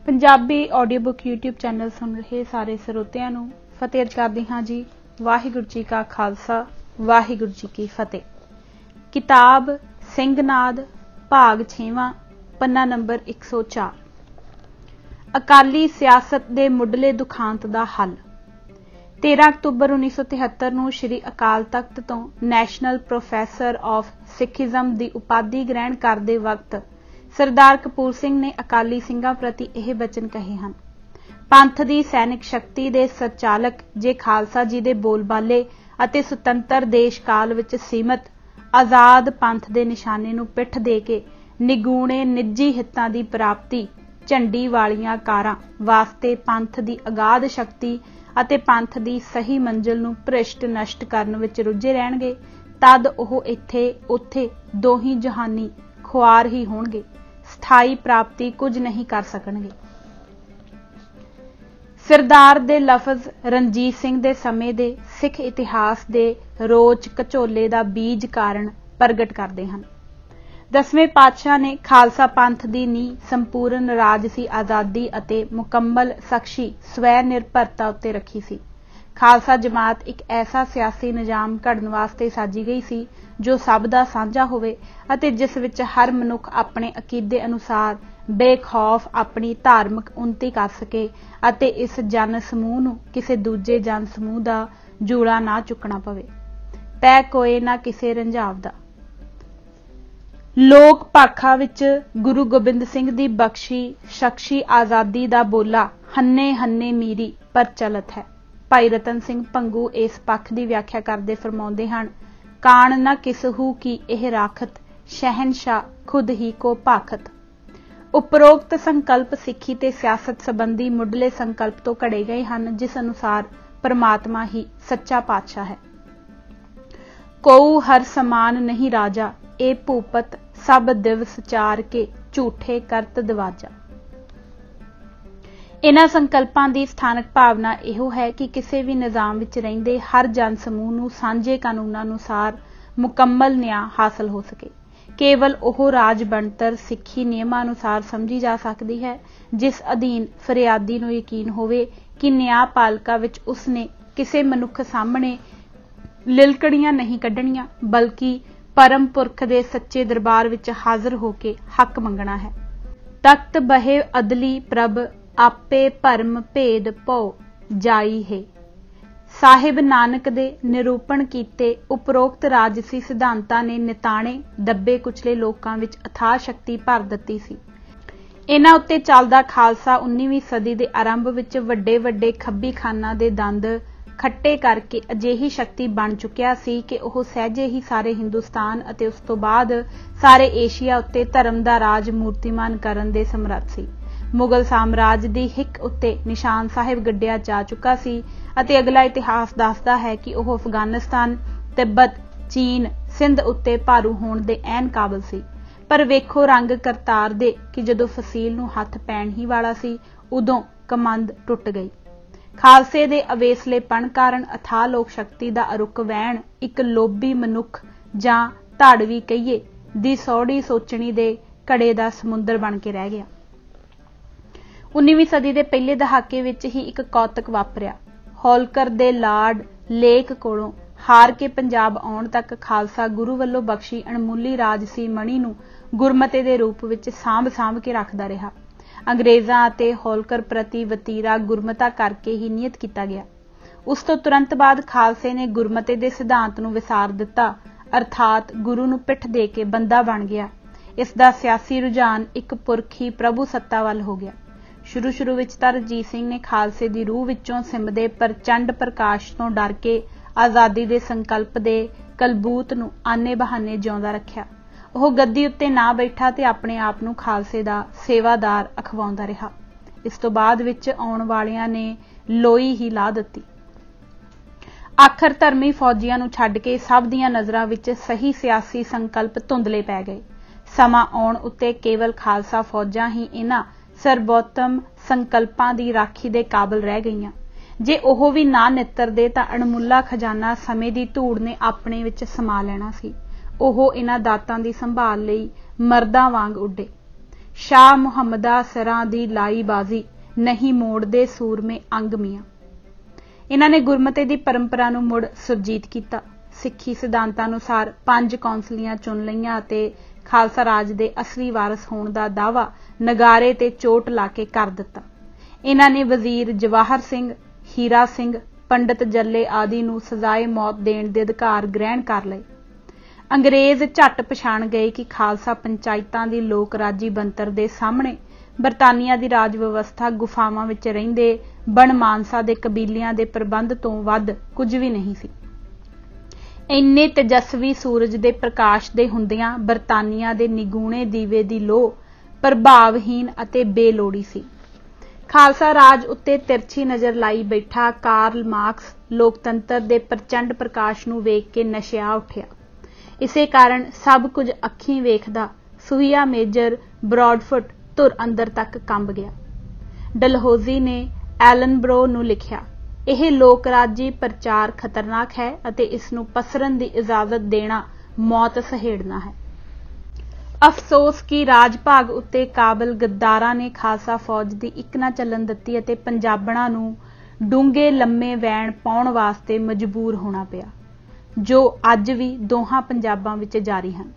Punjabi audio book YouTube channel सुन रहे सारे ਸਰੋਤਿਆਂ ਨੂੰ ਫਤਿਹ ਕਰਦੀ ਹਾਂ जी। वाहिगुरू जी का खालसा वाहिगुरू जी की फतेह। किताब ਸਿੰਘਨਾਦ भाग 6वां पन्ना नंबर 104। अकाली सियासत के मुढ़ले दुखांत का हल। 13 अक्तूबर 1973 ਨੂੰ श्री अकाल तख्त तो नैशनल प्रोफैसर ऑफ सिखिज्म की उपाधि ग्रहण करते वक्त सरदार कपूर सिंह ने अकाली ਸਿੰਘਾਂ प्रति यह वचन कहे हैं। पंथ की सैनिक शक्ति के संचालक जे खालसा जी के बोलबाले ਅਤੇ सुतंत्र देश काल विच सीमित आजाद पंथ के निशाने नूं पिठ दे के निगूणे निजी हितां की प्राप्ति झंडी वालियां कारां वास्ते पंथ की अगाध शक्ति ਅਤੇ पंथ की सही मंजिल नूं भ्रिष्ट नष्ट करन विच रुझे रहणगे, तद ओह इत्थे उत्थे दोही जहानी खुआर ही होणगे, स्थाई प्राप्ति कुछ नहीं कर सकणगे। सरदार दे लफज रणजीत सिंह दे समय दे सिख इतिहास दे रोच घचोले दा बीज कारण प्रगट करते हैं। 10वें पातशाह ने खालसा पंथ की नींह संपूर्ण राजसी आज़ादी अते मुकम्मल शख्सी स्वै निर्भरता उत्ते रखी सी। खालसा जमात एक ऐसा सियासी निजाम घड़न वास्ते साजी गई सी जो सब दा साझा होवे अते जिस विच हर मनुख अपने अकीदे अनुसार बेखौफ अपनी धार्मिक उन्नति कर सके अते इस जन समूह नूं किसी दूजे जन समूह दा जूड़ा ना चुकना पवे, पै कोए ना किसी रंझाव दा। लोक भाखा विच गुरु गोबिंद सिंह दी बख्शी शख्सी आज़ादी दा बोला हन्ने हन्ने मीरी प्रचलित है। भाई रतन सिंह भंगू इस पक्ष की व्याख्या करते फरमाउंदे हन, कान न किसहू की एह राखत, शहनशाह खुद ही को भाखत। उपरोक्त संकल्प सिੱਖੀ ते सियासत संबंधी मुढ़ले संकल्प तो घड़े गए हैं, जिस अनुसार परमात्मा ही सच्चा पातशाह है। कोऊ हर समान नहीं राजा, ए भूपत सब दिवस चार के झूठे करत दवाजा। इन्हां संकल्पां दी स्थानक भावना इहो है कि किसी भी निजाम विच रहिंदे हर जन समूह नूं सांझे कानूनां अनुसार मुकम्मल न्याय हासिल हो सके। केवल ओह राज बनतर सिੱਖੀ नियमां अनुसार समझी जा सकती है जिस अधीन फरियादी नूं यकीन होवे कि न्यायपालिका विच उसने किसी मनुख सामने लिलकड़ियां नहीं कढ़णियां, बल्कि परम पुरख दे सच्चे दरबार विच हाजिर होके हक मंगना है। तख्त बहे अदली प्रभ आपे भरम भेद भौ जाई है। साहिब नानक दे निरूपण कीते उपरोक्त राजसी सिद्धांतां ने निताणे दब्बे कुचले लोकां विच अथाह शक्ति भर दित्ती सी। इन्हां उत्ते चलदा खालसा 19वीं सदी दे आरंभ विच वड्डे वड्डे खब्बी खाना दे दंद खट्टे करके अजिही शक्ति बन चुकिया सी कि ओह सहजे ही सारे हिंदुस्तान अते उस तो बाद सारे एशिया उत्ते धर्म दा राज मूर्तिमान करन दे समर्थ सी। मुगल साम्राज दी हिक उत्ते निशान साहिब गड्डिया जा चुका सी अते अगला इतिहास दसदा है कि ओह अफगानिस्तान, तिब्बत, चीन, सिंध उत्ते भारू होण दे ऐन काबिल सी। पर वेखो रंग करतार दे कि जदों फसील नूं हथ पैण ही वाला सी उदों कमंद टुट गई। खालसे दे अवेसलेपण कारण अथाह लोक शक्ति दा अरुक वहण एक लोभी मनुख जां धाड़वी कहिए दी सौड़ी सोचणी दे घड़े दा समुंदर बन के रह गया। 19वीं सदी के पहले दहाके विच ही एक कौतक वापरिया। होलकर दे लार्ड लेक कोलों हार के पंजाब आउण तक खालसा गुरु वल्लों बख्शी अणमुली राजसी मणी नूं गुरमते दे रूप विच सांभ के रखदा रहा। अंग्रेज़ां अते होलकर प्रति वतीरा गुरमता करके ही नियत किया गया। उस तो तुरंत बाद खालसे ने गुरमते दे सिद्धांत नूं विसार दिता, अर्थात गुरु नूं पिठ दे के बंदा बन गया। इसदा सियासी रुझान एक पुरखी प्रभु सत्ता वल हो गया। शुरू विच तां रणजीत सिंह ने खालसे दी रूह विचों सिमदे प्रचंड प्रकाश तो डर के आज़ादी दे संकल्प दे कलबूत नूं आने बहाने जिउंदा रखिया। ओह गद्दी उत्ते ना बैठा ते अपने आप नूं खालसे दा सेवादार अखवाउंदा रहा। इस तो बाद विच आउण वालियां ने लोई ही ला दित्ती। आखिर धर्मी फौजियां नूं छड्ड के सब दीयां नज़रां विच सही सियासी संकल्प धुंधले पै गए। समां आउण उत्ते केवल खालसा फौजां ही इन्हां सर्वोत्तम संकल्पां दी राखी दे काबिल रह गईयां। जे ओह भी ना नितरदे तां अणमुला खजाना समय दी धूड़ ने अपने विच समा लेना सी। ओह इन्हां दातां दी संभाल लई मर्दां वांग उड्डे। शाह मुहम्मदा सरां दी लाई बाजी नहीं मोड़दे सूरमे अंग मियां। इन्हां ने गुरमते दी परंपरा नूं मुड़ सुरजीत कीता। सिੱਖੀ सिद्धांतां अनुसार 5 कौंसलियां चुन लईआं ਅਤੇ खालसा राज दे असली वारस होण दा दावा नगारे ते चोट ला के कर दिता। इन्हां ने वजीर जवाहर सिंह, हीरा सिंह, पंडित जल्ले आदि नूं सजाए मौत देण दे अधिकार ग्रहण कर लए। अंग्रेज झट पछाण गए कि खालसा पंचायतां दी लोक राजी बनतर दे सामणे बरतानिया दी राज व्यवस्था गुफावां विच रहिंदे बनमानसा दे कबीलियां दे प्रबंध तों वध कुਝ भी नहीं सी। इन्ने तेजस्वी सूरज दे प्रकाश दे हुंदियां बरतानिया दे निगूणे दीवे दी लोह प्रभावहीन अते बेलोड़ी सी। खालसा राज उत्ते तिरछी नज़र लाई बैठा कार्ल मार्क्स लोकतंत्र दे प्रचंड प्रकाश नूं वेख के नशिया उठिया। इसे कारण सब कुछ अखीं वेखदा सुहिया मेजर ब्रॉडफुट धुर अंदर तक कंब गया। डलहौजी ने एलनब्रो नूं लिखिया, यह लोकराजी प्रचार खतरनाक है अते इसनूं पसरन की इजाजत देना मौत सहेड़ना है। अफसोस कि राज भाग उत्ते काबिल गद्दारां ने खालसा फौज की इक ना चलन दित्ती अते पंजाबणां नूं डूंगे लम्मे वैण पाउण वास्ते मजबूर होना पिया, जो अज भी दोहां पंजाबां विच जारी हन।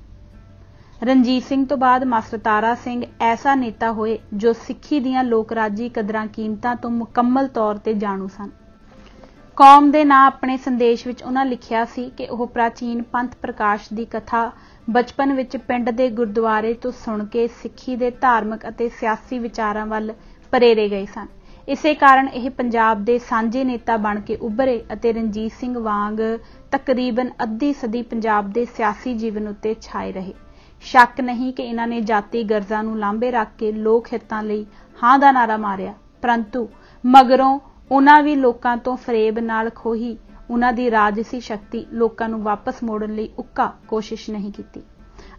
रणजीत सिंह तो बाद मास्टर तारा सिंह ऐसा नेता होए जो सिੱਖੀ दीआं लोकराजी कदरां कीमतां तो मुकम्मल तौर ते जाणू सन। कौम दे नां अपने संदेश विच उन्हां लिखिया सी कि ओह प्राचीन पंथ प्रकाश दी कथा बचपन विच पिंड दे गुरुद्वारे तो सुण के सिੱਖੀ दे धार्मिक अते सियासी विचारां वल प्रेरे गए सन। इसे कारण यह पंजाब दे सांझे नेता बन के उभरे अते रणजीत सिंह वांग तकरीबन अद्धी सदी पंजाब दे सियासी जीवन उत्ते छाए रहे। शक नहीं कि इन्हां ने जाति गर्जां नूं लांभे रख के लोक हितां लई हां दा नारा मारिया, परंतु मगरों उन्हां भी लोकां तो फरेब नाल खोही उन्हां दी राजसी शक्ति लोकां नूं वापस मोड़न लई उक्का कोशिश नहीं कीती।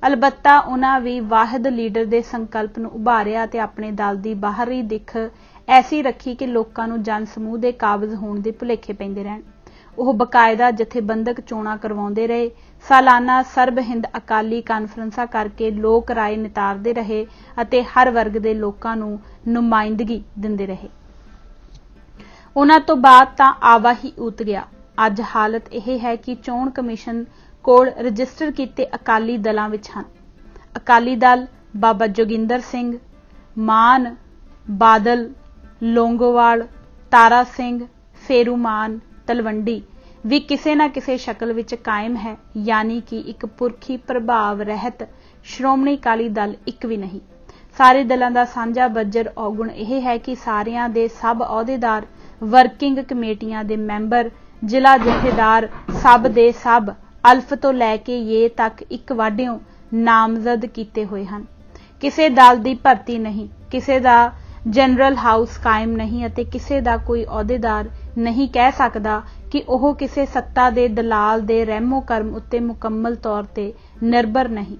अलबत्ता उन्हां भी वाहिद लीडर दे संकल्प नूं उभारिया ते अपने दल दी बाहरी दिख ऐसी रखी कि लोकां नूं जन समूह दे काबज होण दे भुलेखे पैंदे रहण। ਉਹ बकायदा जथेबंदक चोणां करवाउंदे रहे, सालाना सरब हिंद अकाली कानफ्रेंसां करके लोक राय नितारदे रहे अते हर वर्ग दे लोकां नूं नुमाइंदगी दिंदे रहे। उन्हां तो बाद तां आवा ही उत गया। अज हालत यह है कि चोण कमीशन कोल रजिस्टर कीते अकाली दलां विच हन। अकाली दल बाबा जोगिंदर सिंह, मान, बादल, लोंगोवाल, तारा सिंह, फेरूमान, तलवंडी भी किसी न किसी शक्ल विच कायम है, यानी कि एक पुरखी प्रभाव रहत श्रोमणी अकाली दल एक भी नहीं। सारे दलों का साझा बजर औगुण यह है कि सारियां दे सब अहुदेदार, वर्किंग कमेटियां दे मैंबर, जिला जथेदार सब दे सब अल्फ तो लैके ये तक एक वाढियों नामजद किए हुए हैं। किसी दल की भर्ती नहीं, किसी का जनरल हाउस कायम नहीं अते किसी का कोई अहुदेदार नहीं कह सकता कि वह किसी सत्ता दे दलाल दे रहमो करम उत्ते मुकम्मल तौर ते निर्भर नहीं।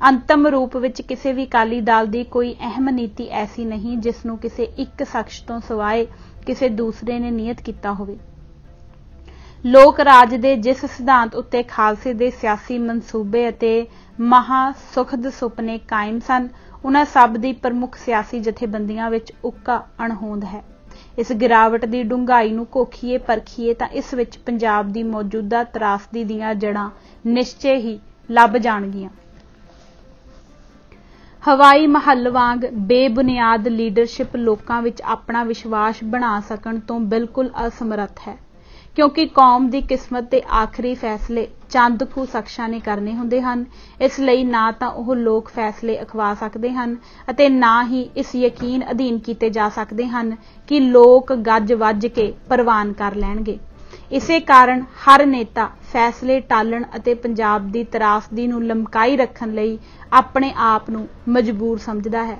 अंतम रूप विच किसी भी अकाली दल की कोई अहम नीति ऐसी नहीं जिसनों किसी एक शख्स तो सिवाए किसी दूसरे ने नियत किया होवे। लोक राज दे जिस सिद्धांत उत्ते खालसे दे सियासी मनसूबे अते महा सुखद सुपने कायम सन, उन्हां सब दी प्रमुख सियासी जथेबंदियां विच उक्का अणहोंद है। इस गिरावट की डूंघाई नूं घोखीए परखीए तां इस विच पंजाब दी मौजूदा त्रासदी दीआं जड़ां निश्चय ही लभ जाणगीआं। हवाई महल वांग बेबुनियाद लीडरशिप लोकां विच अपना विश्वास बना सकण तो बिल्कुल असमर्थ है, क्योंकि कौम की किस्मत के आखिरी फैसले चंद कु शख्सां ने करने हुंदे हन। इसलिए ना तां ओह लोक फैसले अखवा सकते हैं अते ना ही इस यकीन अधीन किए जा सकते हैं कि लोक गज वज के प्रवान कर लैणगे। इसे कारण हर नेता फैसले टालण अते पंजाब की त्रासदी नूं लमकाई रखण लई अपने आप नूं मजबूर समझदा है।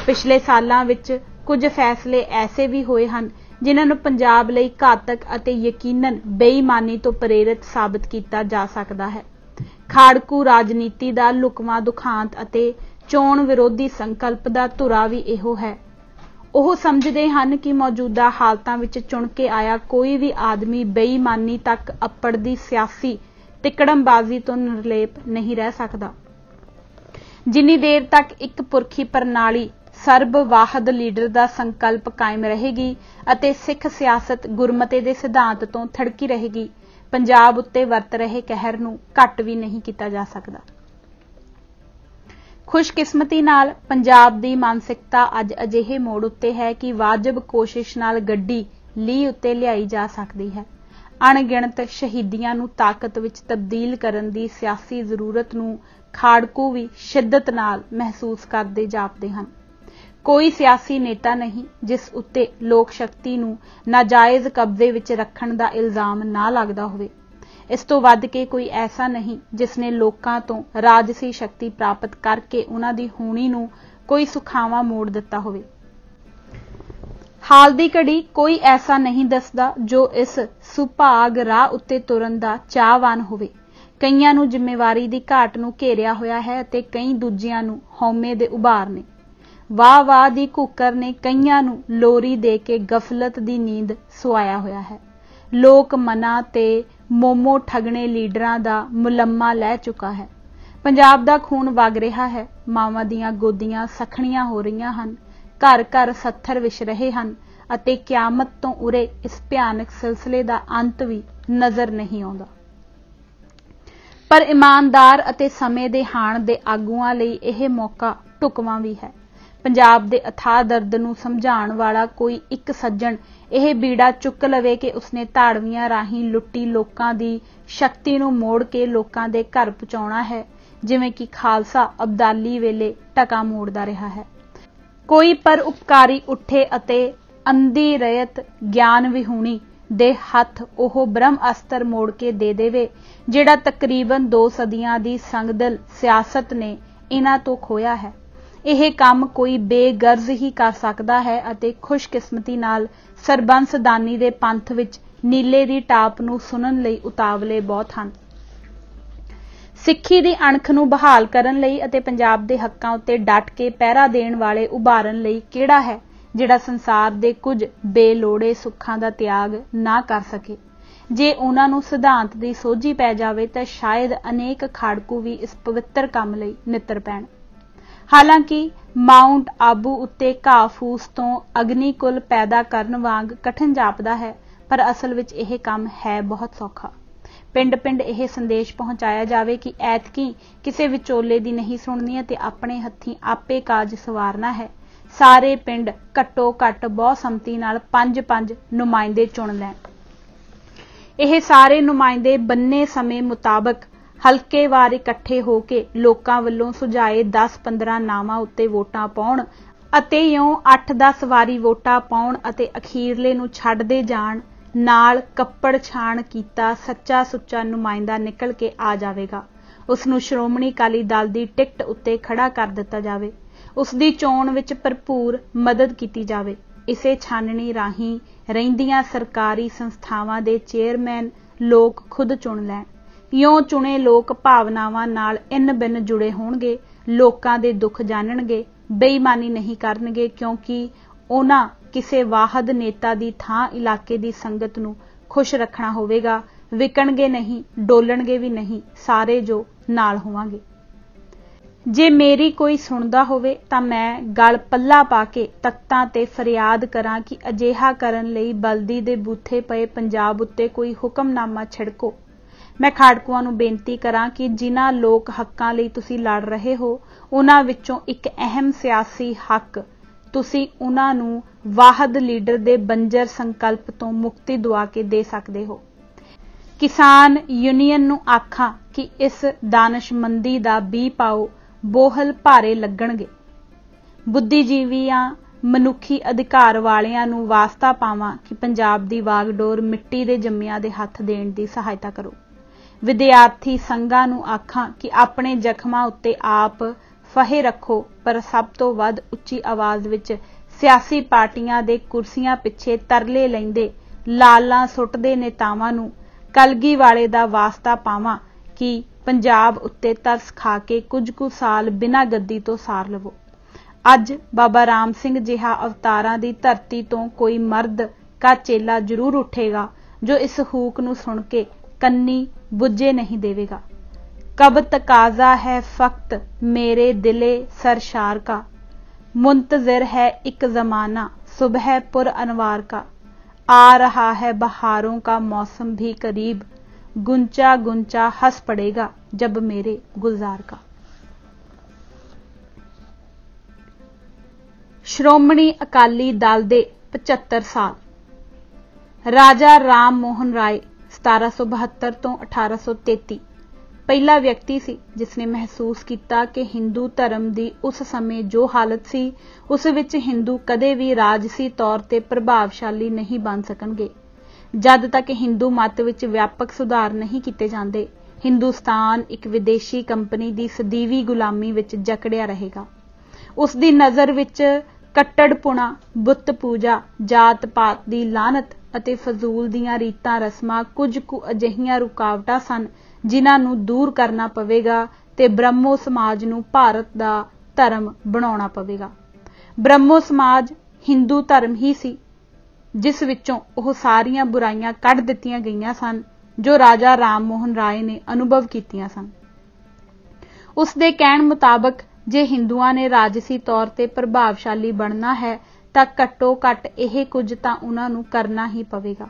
पिछले सालां विच कुछ फैसले ऐसे भी होए हन जिन्हां नूं पंजाब लई घातक अते यकीनन बेईमानी तो प्रेरित साबित किया जा सकता है। खाड़कू राजनीति का लुकवा दुखांत अते चोण विरोधी संकल्प का धुरा भी इहो है। ਉਹ समझते हैं कि मौजूदा हालतां विच चुन के आया कोई भी आदमी बेईमानी तक अपड़दी सियासी तिकड़मबाजी तो निर्लेप नहीं रह सकता। जिन्नी देर तक एक पुरखी प्रणाली ਸਰਬਵਾਹਦ ਲੀਡਰ ਦਾ ਸੰਕਲਪ ਕਾਇਮ ਰਹੇਗੀ ਅਤੇ ਸਿੱਖ ਸਿਆਸਤ ਗੁਰਮਤੇ ਦੇ ਸਿਧਾਂਤ ਤੋਂ ਥੜਕੀ ਰਹੇਗੀ, ਪੰਜਾਬ ਉੱਤੇ ਵਰਤ ਰਹੇ ਕਹਿਰ ਨੂੰ ਘੱਟ ਵੀ ਨਹੀਂ ਕੀਤਾ ਜਾ ਸਕਦਾ। ਖੁਸ਼ਕਿਸਮਤੀ ਨਾਲ ਪੰਜਾਬ ਦੀ ਮਾਨਸਿਕਤਾ ਅੱਜ ਅਜਿਹੇ ਮੋੜ ਉੱਤੇ ਹੈ ਕਿ ਵਾਜਬ ਕੋਸ਼ਿਸ਼ ਨਾਲ ਗੱਡੀ ਲੀਹ ਉੱਤੇ ਲਿਆਈ ਜਾ ਸਕਦੀ ਹੈ। ਅਣਗਿਣਤ ਸ਼ਹੀਦੀਆਂ ਨੂੰ ਤਾਕਤ ਵਿੱਚ ਤਬਦੀਲ ਕਰਨ ਦੀ ਸਿਆਸੀ ਜ਼ਰੂਰਤ ਨੂੰ ਖਾੜਕੂ ਵੀ ਸ਼ਿੱਦਤ ਨਾਲ ਮਹਿਸੂਸ ਕਰਦੇ ਜਾਪਦੇ ਹਨ। ਕੋਈ ਸਿਆਸੀ ਨੇਤਾ ਨਹੀਂ ਜਿਸ ਉੱਤੇ ਲੋਕ ਸ਼ਕਤੀ ਨੂੰ ਨਾਜਾਇਜ਼ ਕਬਜ਼ੇ ਵਿੱਚ ਰੱਖਣ ਦਾ ਇਲਜ਼ਾਮ ਨਾ ਲੱਗਦਾ ਹੋਵੇ। ਇਸ ਤੋਂ ਵੱਧ ਕੇ ਕੋਈ ਐਸਾ ਨਹੀਂ ਜਿਸ ਨੇ ਲੋਕਾਂ ਤੋਂ ਰਾਜਸੀ ਸ਼ਕਤੀ ਪ੍ਰਾਪਤ ਕਰਕੇ ਉਹਨਾਂ ਦੀ ਹੋਣੀ ਨੂੰ ਕੋਈ ਸੁਖਾਵਾਂ ਮੋੜ ਦਿੱਤਾ ਹੋਵੇ। ਹਾਲ ਦੀ ਘੜੀ ਕੋਈ ਐਸਾ ਨਹੀਂ ਦੱਸਦਾ ਜੋ ਇਸ ਸੁਭਾਗ ਰਾਹ ਉੱਤੇ ਤੁਰਨ ਦਾ ਚਾਹਵਾਨ ਹੋਵੇ। ਕਈਆਂ ਨੂੰ ਜ਼ਿੰਮੇਵਾਰੀ ਦੀ ਘਾਟ ਨੂੰ ਘੇਰਿਆ ਹੋਇਆ ਹੈ ਅਤੇ ਕਈ ਦੂਜਿਆਂ ਨੂੰ ਹਉਮੈ ਦੇ ਉਭਾਰ ਨੇ। ਵਾਹ ਵਾਹ ਦੀ ਘੂਕਰ ਨੇ ਕਈਆਂ ਨੂੰ ਲੋਰੀ ਦੇ ਕੇ ਗਫਲਤ ਦੀ ਨੀਂਦ ਸੁਆਇਆ ਹੋਇਆ ਹੈ। ਲੋਕ ਮਨਾਂ ਤੇ ਮੋਮੋ ਠਗਣੇ ਲੀਡਰਾਂ ਦਾ ਮੁਲੰਮਾ ਲੈ ਚੁੱਕਾ ਹੈ। ਪੰਜਾਬ ਦਾ ਖੂਨ ਵਗ ਰਿਹਾ ਹੈ, ਮਾਵਾਂ ਦੀਆਂ ਗੋਦੀਆਂ ਸਖਣੀਆਂ ਹੋ ਰਹੀਆਂ ਹਨ, ਘਰ ਘਰ ਸੱਥਰ ਵਿਛ ਰਹੇ ਹਨ ਅਤੇ ਕਿਆਮਤ ਤੋਂ ਉਰੇ ਇਸ ਭਿਆਨਕ ਸਿਲਸਿਲੇ ਦਾ ਅੰਤ ਵੀ ਨਜ਼ਰ ਨਹੀਂ ਆਉਂਦਾ। ਪਰ ਇਮਾਨਦਾਰ ਅਤੇ ਸਮੇਂ ਦੇ ਹਾਣ ਦੇ ਆਗੂਆਂ ਲਈ ਇਹ ਮੌਕਾ ਢੁਕਵਾਂ ਵੀ ਹੈ। ਪੰਜਾਬ ਦੇ ਅਥਾਹ ਦਰਦ ਨੂੰ ਸਮਝਾਉਣ ਵਾਲਾ ਕੋਈ ਇੱਕ ਸੱਜਣ ਇਹ ਬੀੜਾ ਚੁੱਕ ਲਵੇ ਕਿ ਉਸਨੇ ਧਾੜਵੀਆਂ ਰਾਹੀਂ ਲੁੱਟੀ ਲੋਕਾਂ ਦੀ ਸ਼ਕਤੀ ਨੂੰ ਮੋੜ ਕੇ ਲੋਕਾਂ ਦੇ ਘਰ ਪਹੁੰਚਾਉਣਾ ਹੈ, ਜਿਵੇਂ ਕਿ ਖਾਲਸਾ ਅਬਦਾਲੀ ਵੇਲੇ ਟਕਾ ਮੋੜਦਾ ਰਿਹਾ ਹੈ। ਕੋਈ ਪਰ ਉਪਕਾਰੀ ਉੱਠੇ ਅਤੇ ਅੰਧੀ ਰਹਿਤ ਗਿਆਨ ਵਿਹੂਣੀ ਦੇ ਹੱਥ ਉਹ ਬ੍ਰਹਮ ਅਸਤਰ ਮੋੜ ਕੇ ਦੇ ਦੇਵੇ ਜਿਹੜਾ ਤਕਰੀਬਨ 2 ਸਦੀਆਂ ਦੀ ਸੰਗਦਲ ਸਿਆਸਤ ਨੇ ਇਹਨਾਂ ਤੋਂ ਖੋਇਆ ਹੈ। ਇਹ ਕੰਮ ਕੋਈ ਬੇਗਰਜ਼ ਹੀ ਕਰ ਸਕਦਾ ਹੈ ਅਤੇ ਖੁਸ਼ਕਿਸਮਤੀ ਨਾਲ ਸਰਬੰਸਦਾਨੀ ਦੇ ਪੰਥ ਵਿੱਚ ਨੀਲੇ ਦੀ ਟਾਪ ਨੂੰ ਸੁਣਨ ਲਈ ਉਤਾਵਲੇ ਬਹੁਤ ਹਨ। ਸਿੱਖੀ ਦੀ ਅਣਖ ਨੂੰ ਬਹਾਲ ਕਰਨ ਲਈ ਅਤੇ ਪੰਜਾਬ ਦੇ ਹੱਕਾਂ ਉੱਤੇ ਡਟ ਕੇ ਪਹਿਰਾ ਦੇਣ ਵਾਲੇ ਉਭਾਰਨ ਲਈ ਕਿਹੜਾ ਹੈ ਜਿਹੜਾ ਸੰਸਾਰ ਦੇ ਕੁਝ ਬੇਲੋੜੇ ਸੁੱਖਾਂ ਦਾ ਤਿਆਗ ਨਾ ਕਰ ਸਕੇ। ਜੇ ਉਹਨਾਂ ਨੂੰ ਸਿਧਾਂਤ ਦੀ ਸੋਝੀ ਪੈ ਜਾਵੇ ਤਾਂ ਸ਼ਾਇਦ ਅਨੇਕ ਖਾੜਕੂ ਵੀ ਇਸ ਪਵਿੱਤਰ ਕੰਮ ਲਈ ਨਿੱਤਰ ਪੈਣ। ਹਾਲਾਂਕਿ ਮਾਊਂਟ ਆਬੂ ਉੱਤੇ ਘਾਹ ਫੂਸ ਤੋਂ ਅਗਨੀਕੁਲ ਪੈਦਾ ਕਰਨ ਵਾਂਗ ਕਠਿਨ ਜਾਪਦਾ ਹੈ, ਪਰ ਅਸਲ ਵਿੱਚ ਇਹ ਕੰਮ ਹੈ ਬਹੁਤ ਸੌਖਾ। ਪਿੰਡ ਪਿੰਡ ਇਹ ਸੰਦੇਸ਼ ਪਹੁੰਚਾਇਆ ਜਾਵੇ ਕਿ ਐਤਕੀ ਕਿਸੇ ਵਿਚੋਲੇ ਦੀ ਨਹੀਂ ਸੁਣਨੀ ਅਤੇ ਆਪਣੇ ਹੱਥੀਂ ਆਪੇ ਕਾਜ ਸਵਾਰਨਾ ਹੈ। ਸਾਰੇ ਪਿੰਡ ਘੱਟੋ ਘੱਟ ਬਹੁਸੰਮਤੀ ਨਾਲ 5-5 ਨੁਮਾਇੰਦੇ ਚੁਣ ਲੈਣ। ਇਹ ਸਾਰੇ ਨੁਮਾਇੰਦੇ ਬੰਨੇ ਸਮੇਂ ਮੁਤਾਬਕ ਹਲਕੇਵਾਰ ਇਕੱਠੇ ਹੋ ਕੇ ਲੋਕਾਂ ਵੱਲੋਂ ਸੁਝਾਏ 10-15 ਨਾਵਾਂ ਉੱਤੇ ਵੋਟਾਂ ਪਾਉਣ ਅਤੇ ਇਉਂ 8-10 ਵਾਰੀ ਵੋਟਾਂ ਪਾਉਣ ਅਤੇ ਅਖੀਰਲੇ ਨੂੰ ਛੱਡਦੇ ਜਾਣ ਨਾਲ ਕੱਪੜ ਛਾਣ ਕੀਤਾ ਸੱਚਾ ਸੁੱਚਾ ਨੁਮਾਇੰਦਾ ਨਿਕਲ ਕੇ ਆ ਜਾਵੇਗਾ। ਉਸ ਨੂੰ ਸ਼੍ਰੋਮਣੀ ਅਕਾਲੀ ਦਲ ਦੀ ਟਿਕਟ ਉੱਤੇ ਖੜਾ ਕਰ ਦਿੱਤਾ ਜਾਵੇ। ਉਸ ਦੀ ਚੋਣ ਵਿੱਚ ਭਰਪੂਰ ਮਦਦ ਕੀਤੀ ਜਾਵੇ। ਇਸੇ ਛਾਨਣੀ ਰਾਹੀਂ ਰਹਿੰਦੀਆਂ ਸਰਕਾਰੀ ਸੰਸਥਾਵਾਂ ਦੇ ਚੇਅਰਮੈਨ ਲੋਕ ਖੁਦ ਚੁਣ ਲੈਣ। ਇਉਂ ਚੁਣੇ ਲੋਕ ਭਾਵਨਾਵਾਂ ਨਾਲ ਇੰਨ-ਬਿੰਨ ਜੁੜੇ ਹੋਣਗੇ, ਲੋਕਾਂ ਦੇ ਦੁੱਖ ਜਾਣਨਗੇ, ਬੇਈਮਾਨੀ ਨਹੀਂ ਕਰਨਗੇ ਕਿਉਂਕਿ ਉਹਨਾਂ ਕਿਸੇ ਵਾਹਦ ਨੇਤਾ ਦੀ ਥਾਂ ਇਲਾਕੇ ਦੀ ਸੰਗਤ ਨੂੰ ਖੁਸ਼ ਰੱਖਣਾ ਹੋਵੇਗਾ। ਵਿਕਣਗੇ ਨਹੀਂ, ਡੋਲਣਗੇ ਵੀ ਨਹੀਂ, ਸਾਰੇ ਜੋ ਨਾਲ ਹੋਵਾਂਗੇ। ਜੇ ਮੇਰੀ ਕੋਈ ਸੁਣਦਾ ਹੋਵੇ ਤਾਂ ਮੈਂ ਗਲ ਪੱਲਾ ਪਾ ਕੇ ਤਖਤਾਂ ਤੇ ਫਰਿਆਦ ਕਰਾਂ ਕਿ ਅਜਿਹਾ ਕਰਨ ਲਈ ਬਲਦੀ ਦੇ ਬੂਥੇ ਪਏ ਪੰਜਾਬ ਉੱਤੇ ਕੋਈ ਹੁਕਮਨਾਮਾ ਛਿੜਕੋ। ਮੈਂ ਖਾੜਕੂਆਂ ਨੂੰ ਬੇਨਤੀ ਕਰਾਂ ਕਿ ਜਿਨ੍ਹਾਂ ਲੋਕ ਹੱਕਾਂ ਲਈ ਤੁਸੀਂ ਲੜ ਰਹੇ ਹੋ ਉਹਨਾਂ ਵਿੱਚੋਂ ਇੱਕ ਅਹਿਮ ਸਿਆਸੀ ਹੱਕ ਤੁਸੀਂ ਉਹਨਾਂ ਨੂੰ ਵਾਹਦ ਲੀਡਰ ਦੇ ਬੰਜਰ ਸੰਕਲਪ ਤੋਂ ਮੁਕਤੀ ਦਿਵਾ ਕੇ ਦੇ ਸਕਦੇ ਹੋ। ਕਿਸਾਨ ਯੂਨੀਅਨ ਨੂੰ ਆਖਾਂ ਕਿ ਇਸ ਦਾਨਸ਼ਮੰਦੀ ਦਾ ਬੀਅ ਪਾਓ, ਬੋਹਲ ਭਾਰੇ ਲੱਗਣਗੇ। ਬੁੱਧੀਜੀਵੀਆਂ ਮਨੁੱਖੀ ਅਧਿਕਾਰ ਵਾਲਿਆਂ ਨੂੰ ਵਾਸਤਾ ਪਾਵਾਂ ਕਿ ਪੰਜਾਬ ਦੀ ਵਾਗਡੋਰ ਮਿੱਟੀ ਦੇ ਜੰਮਿਆਂ ਦੇ ਹੱਥ ਦੇਣ ਦੀ ਸਹਾਇਤਾ ਕਰੋ। ਵਿਦਿਆਰਥੀ ਸੰਘਾਂ ਨੂੰ ਆਖਾਂ ਕਿ ਆਪਣੇ ਜ਼ਖਮਾਂ ਉੱਤੇ ਆਪ ਫਹੇ ਰੱਖੋ, ਪਰ ਸਭ ਤੋਂ ਵੱਧ ਉੱਚੀ ਆਵਾਜ਼ ਵਿੱਚ ਸਿਆਸੀ ਪਾਰਟੀਆਂ ਦੇ ਕੁਰਸੀਆਂ ਪਿੱਛੇ ਤਰਲੇ ਲੈਂਦੇ ਲਾਲਾਂ ਸੁੱਟਦੇ ਨੇਤਾਵਾਂ ਨੂੰ ਕਲਗੀ ਵਾਲੇ ਦਾ ਵਾਸਤਾ ਪਾਵਾਂ ਕਿ ਪੰਜਾਬ ਉੱਤੇ ਤਰਸ ਖਾ ਕੇ ਕੁਝ ਕੁ ਸਾਲ ਬਿਨਾਂ ਗੱਦੀ ਤੋਂ ਸਾਰ ਲਵੋ। ਅੱਜ ਬਾਬਾ ਰਾਮ ਸਿੰਘ ਜਿਹਾ ਅਵਤਾਰਾਂ ਦੀ ਧਰਤੀ ਤੋਂ ਕੋਈ ਮਰਦ ਕਾ ਚੇਲਾ ਜ਼ਰੂਰ ਉੱਠੇਗਾ ਜੋ ਇਸ ਹੂਕ ਨੂੰ ਸੁਣ ਕੇ ਕੰਨੀ ਬੁੱਝੇ ਨਹੀਂ ਦੇਵੇਗਾ। कब तकाजा है फ़क़्त मेरे दिले सरशार का, मुंतज़िर है एक ज़माना सुबह पुर अनवार का, आ रहा है बहारों का मौसम भी करीब, गुंचा गुंचा हंस पड़ेगा जब मेरे गुलजार का। श्रोमणी अकाली दल दे 75 साल। राजा राम मोहन राय 1772 तो 1833 पहला व्यक्ति सी जिसने महसूस किया कि हिंदू धर्म की उस समय जो हालत सी उस विच हिंदू कदे भी राजसी तौर ते प्रभावशाली नहीं बन सकणगे। जद तक हिंदू मत विच व्यापक सुधार नहीं किए जाते, हिंदुस्तान एक विदेशी कंपनी की सदीवी गुलामी विच जकड़िया रहेगा। उसकी नज़र विच कट्टड़पुणा, बुत पूजा, जात पात की लानत ਅਤੇ फजूल ਦੀਆਂ ਰੀਤਾਂ रस्मां कुछ ਕੁ ਅਜਿਹੀਆਂ रुकावटां सन जिन्हां ਨੂੰ दूर करना पवेगा ਤੇ ब्रह्मो समाज ਨੂੰ भारत ਦਾ धर्म बनाउणा पवेगा। ब्रह्मो समाज हिंदू धर्म ही सी जिस विचों ਉਹ सारियां बुराइयां ਕੱਢ ਦਿੱਤੀਆਂ गईयां सन जो राजा राम मोहन राय ने अनुभव कीतियां सन। उस दे कहण मुताबक जे हिंदुआं ने राजसी तौर ते प्रभावशाली बनना है ਤਾਂ ਘੱਟੋ ਘੱਟ ਇਹ ਕੁਝ ਤਾਂ ਉਹਨਾਂ ਨੂੰ ਕਰਨਾ ਹੀ ਪਵੇਗਾ।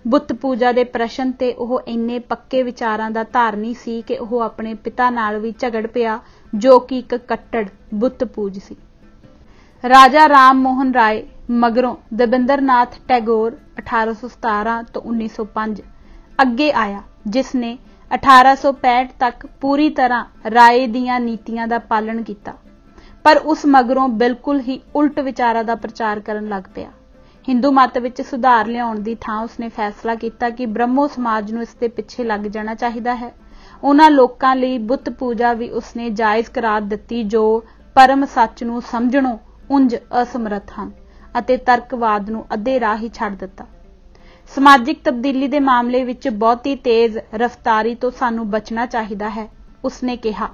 ਬੁੱਤ ਪੂਜਾ ਦੇ ਪ੍ਰਸ਼ਨ ਤੇ ਉਹ ਇੰਨੇ ਪੱਕੇ ਵਿਚਾਰਾਂ ਦਾ ਧਾਰਨੀ ਸੀ ਕਿ ਉਹ ਆਪਣੇ ਪਿਤਾ ਨਾਲ ਵੀ ਝਗੜ ਪਿਆ ਜੋ ਕਿ ਇੱਕ ਕੱਟੜ ਬੁੱਤ ਪੂਜ ਸੀ। ਰਾਜਾ ਰਾਮ ਮੋਹਨ ਰਾਏ ਮਗਰੋਂ ਦਬਿੰਦਰਨਾਥ ਟੈਗੋਰ 1817 ਤੋਂ 1905 ਅੱਗੇ ਆਇਆ ਜਿਸ ਨੇ 1865 ਤੱਕ ਪੂਰੀ ਤਰ੍ਹਾਂ ਰਾਏ ਦੀਆਂ ਨੀਤੀਆਂ ਦਾ ਪਾਲਣ ਕੀਤਾ, पर उस मगरों बिल्कुल ही उल्ट विचारा का प्रचार करन लग पिया। हिंदू मत विच सुधार लियाउण दी थां उसने फैसला किया कि ब्रह्मो समाज नूं इस दे पिछे लग जाना चाहिदा है। उन्हां लोकां लई बुत पूजा भी उसने जायज़ करार दित्ती जो परम सच नूं समझणों उंज असमर्थ हन अते तर्कवाद नूं अद्धे राह ही छड्ड दित्ता। समाजिक तब्दीली दे मामले विच बहुती तेज़ रफ्तारी तो सानूं बचना चाहिदा है। उसने कहा,